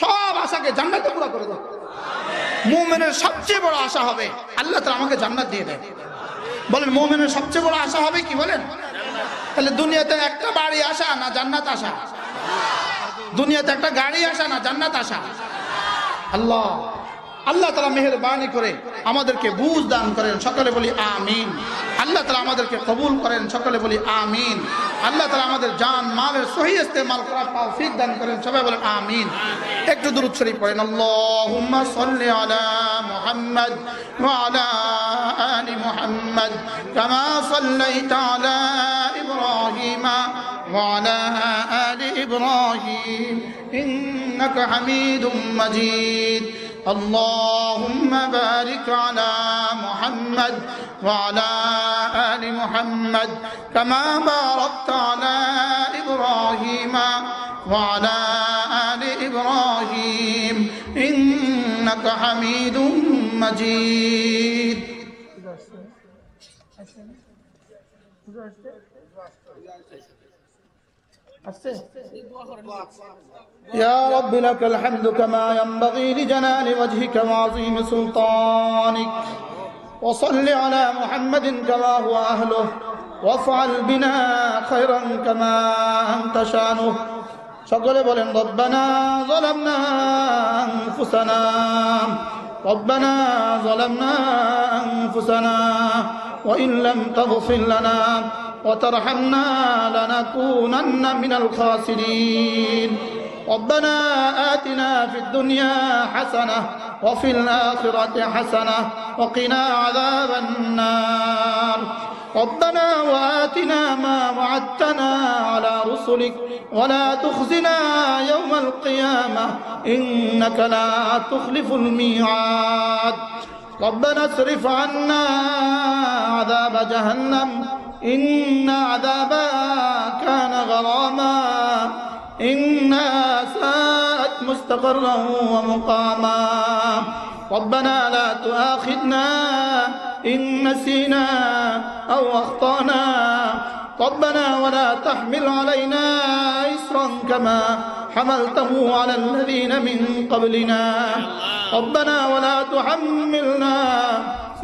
সব আশাকে জান্নাতে পুরো করে দেয়। মুমিনের সবচেয়ে বড় আশা হবে আল্লাহ তাআলা আমাকে জান্নাত দিয়ে দেয়। বলেন মুমিনের সবচেয়ে বড় আশা হবে কি? বলেন। তাহলে দুনিয়াতে একটা বাড়ি আসা না জান্নাত আসা? দুনিয়াতে একটা গাড়ি আসা না জান্নাত আসা? আল্লাহ আল্লাহ তাআলা মেহেরবানি করে আমাদেরকে বুঝ দান করেন, সকলে বলি আমিন। আল্লাহ তাআলা আমাদেরকে কবুল করেন, সকলে বলি আমিন। আল্লাহ তাআলা আমাদের জান মালের সহি ইস্তেমাল করার তৌফিক দান করেন, সবাই বলেন আমিন। একটু দুরূদ শরীফ পড়েন। আল্লাহুম্মা সাল্লি আলা মুহাম্মাদ ওয়া আলা আলি মুহাম্মাদ কামা সাল্লাইতা আলা ইব্রাহিম ওয়া আলা আলি ইব্রাহিম ইন্নাকা হামিদুম মাজিদ। اللهم بارك على محمد وعلى آل محمد كما باركت على إبراهيم وعلى آل إبراهيم إنك حميد مجيد. يا رب لك الحمد كما ينبغي لجلال وجهك وعظيم سلطانك، وصل على محمد كما هو أهله، وافعل بنا خيرا كما أنت شانه. সকলে বলেন ربنا ظلمنا أنفسنا ربنا ظلمنا أنفسنا وإن لم تغفر لنا وترحمنا لنكونن من الخاسرين. ربنا آتنا في الدنيا حسنة وفي الآخرة حسنة وقنا عذاب النار. ربنا وآتنا ما وعدتنا على رسلك ولا تخزنا يوم القيامة إنك لا تخلف الميعاد. ربنا اصرف عنا عذاب جهنم إن عذابها كان غراما إنها ساءت مستقرا ومقاما. ربنا لا تؤاخذنا إن نسينا أو أخطأنا ربنا ولا تحمل علينا إصرا كما حملته على الذين من قبلنا ربنا ولا تحملنا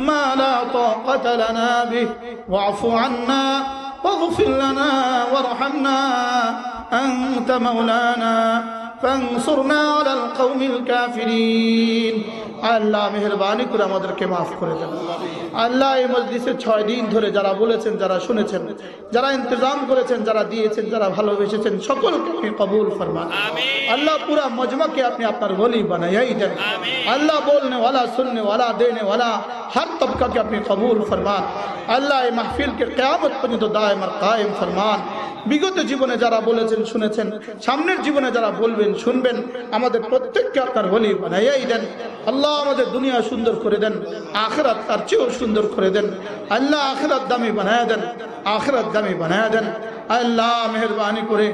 ما لا طاقة لنا به واعف عنا واغفر لنا وارحمنا أنت مولانا فانصرنا على القوم الكافرين. আল্লাহ মেহেরবানি করে আমাদেরকে মাফ করে দেন। আল্লাহ এই মজলিসে 6 দিন ধরে যারা বলেছেন, যারা শুনেছেন, যারা ইন্তজাম করেছেন, যারা দিয়েছেন, যারা ভালোবেসেছেন, সকলকে আপনি কবুল ফরমান। আল্লাহ পুরা মজমাকে আপনি আপনার ওলি বানায়াই দেন। আল্লাহ बोलने वाला, सुनने वाला, देने वाला हर तबका के अपनी कबूल फरमान। আল্লাহ এই মাহফিলকে কিয়ামত পর্যন্ত দায়েম আর কায়েম ফরমান। বিগত জীবনে যারা বলেছেন, শুনেছেন, সামনের জীবনে যারা বলবেন, শুনবেন, আমাদের প্রত্যেককে আপনার ওলি বানায়াই দেন। আল্লাহ আমাদের দুনিয়া সুন্দর করে দেন, আখিরাত তার চেয়েও সুন্দর করে দেন। আল্লাহ আখিরাত দামি বানায়া দেন, আখিরাত দামি বানায়া দেন। আল্লাহ মেহেরবানি করে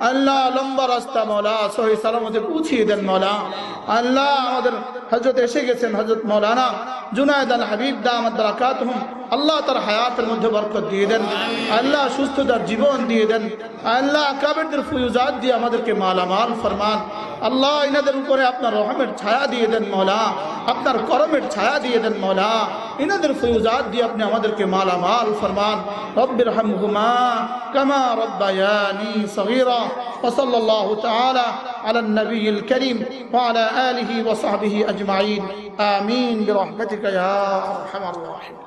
আল্লাহ লম্বা রাস্তা মৌলা সহি সালামতে পৌঁছিয়ে দেন মৌলা। আল্লাহ আমাদের হযরত এসে গেছেন, হযরত মাওলানা জুনায়েদ আল হাবিব দামাত বারাকাতুহুম, আল্লাহ তার হায়াতের মধ্যে বরকত দিয়ে দেন। আল্লাহ সুস্থতার জীবন দিয়ে দেন। আল্লাহ আকাবেরদের ফুয়ুজাত দিয়ে আমাদেরকে মালামাল ফরমান। আল্লাহ ইনাদের উপরে আপনার রহমের ছায়া দিয়ে দেন মৌলা, আপনার করমের ছায়া দিয়ে দেন মৌলা। ইনাদের ফুয়ুজাত দিয়ে আপনি আমাদেরকে মালামাল ফরমান। রব্বিরহামহুমা কামা রব্বায়ানি সগীরা। ওয়া সাল্লাল্লাহু তাআলা আলা নবিয়িল কারীম ওয়া আলা আলিহি ওয়া সাহবিহি আজমাইন। আমিন বিরহমাতিকা ইয়া আরহামার রাহিমিন।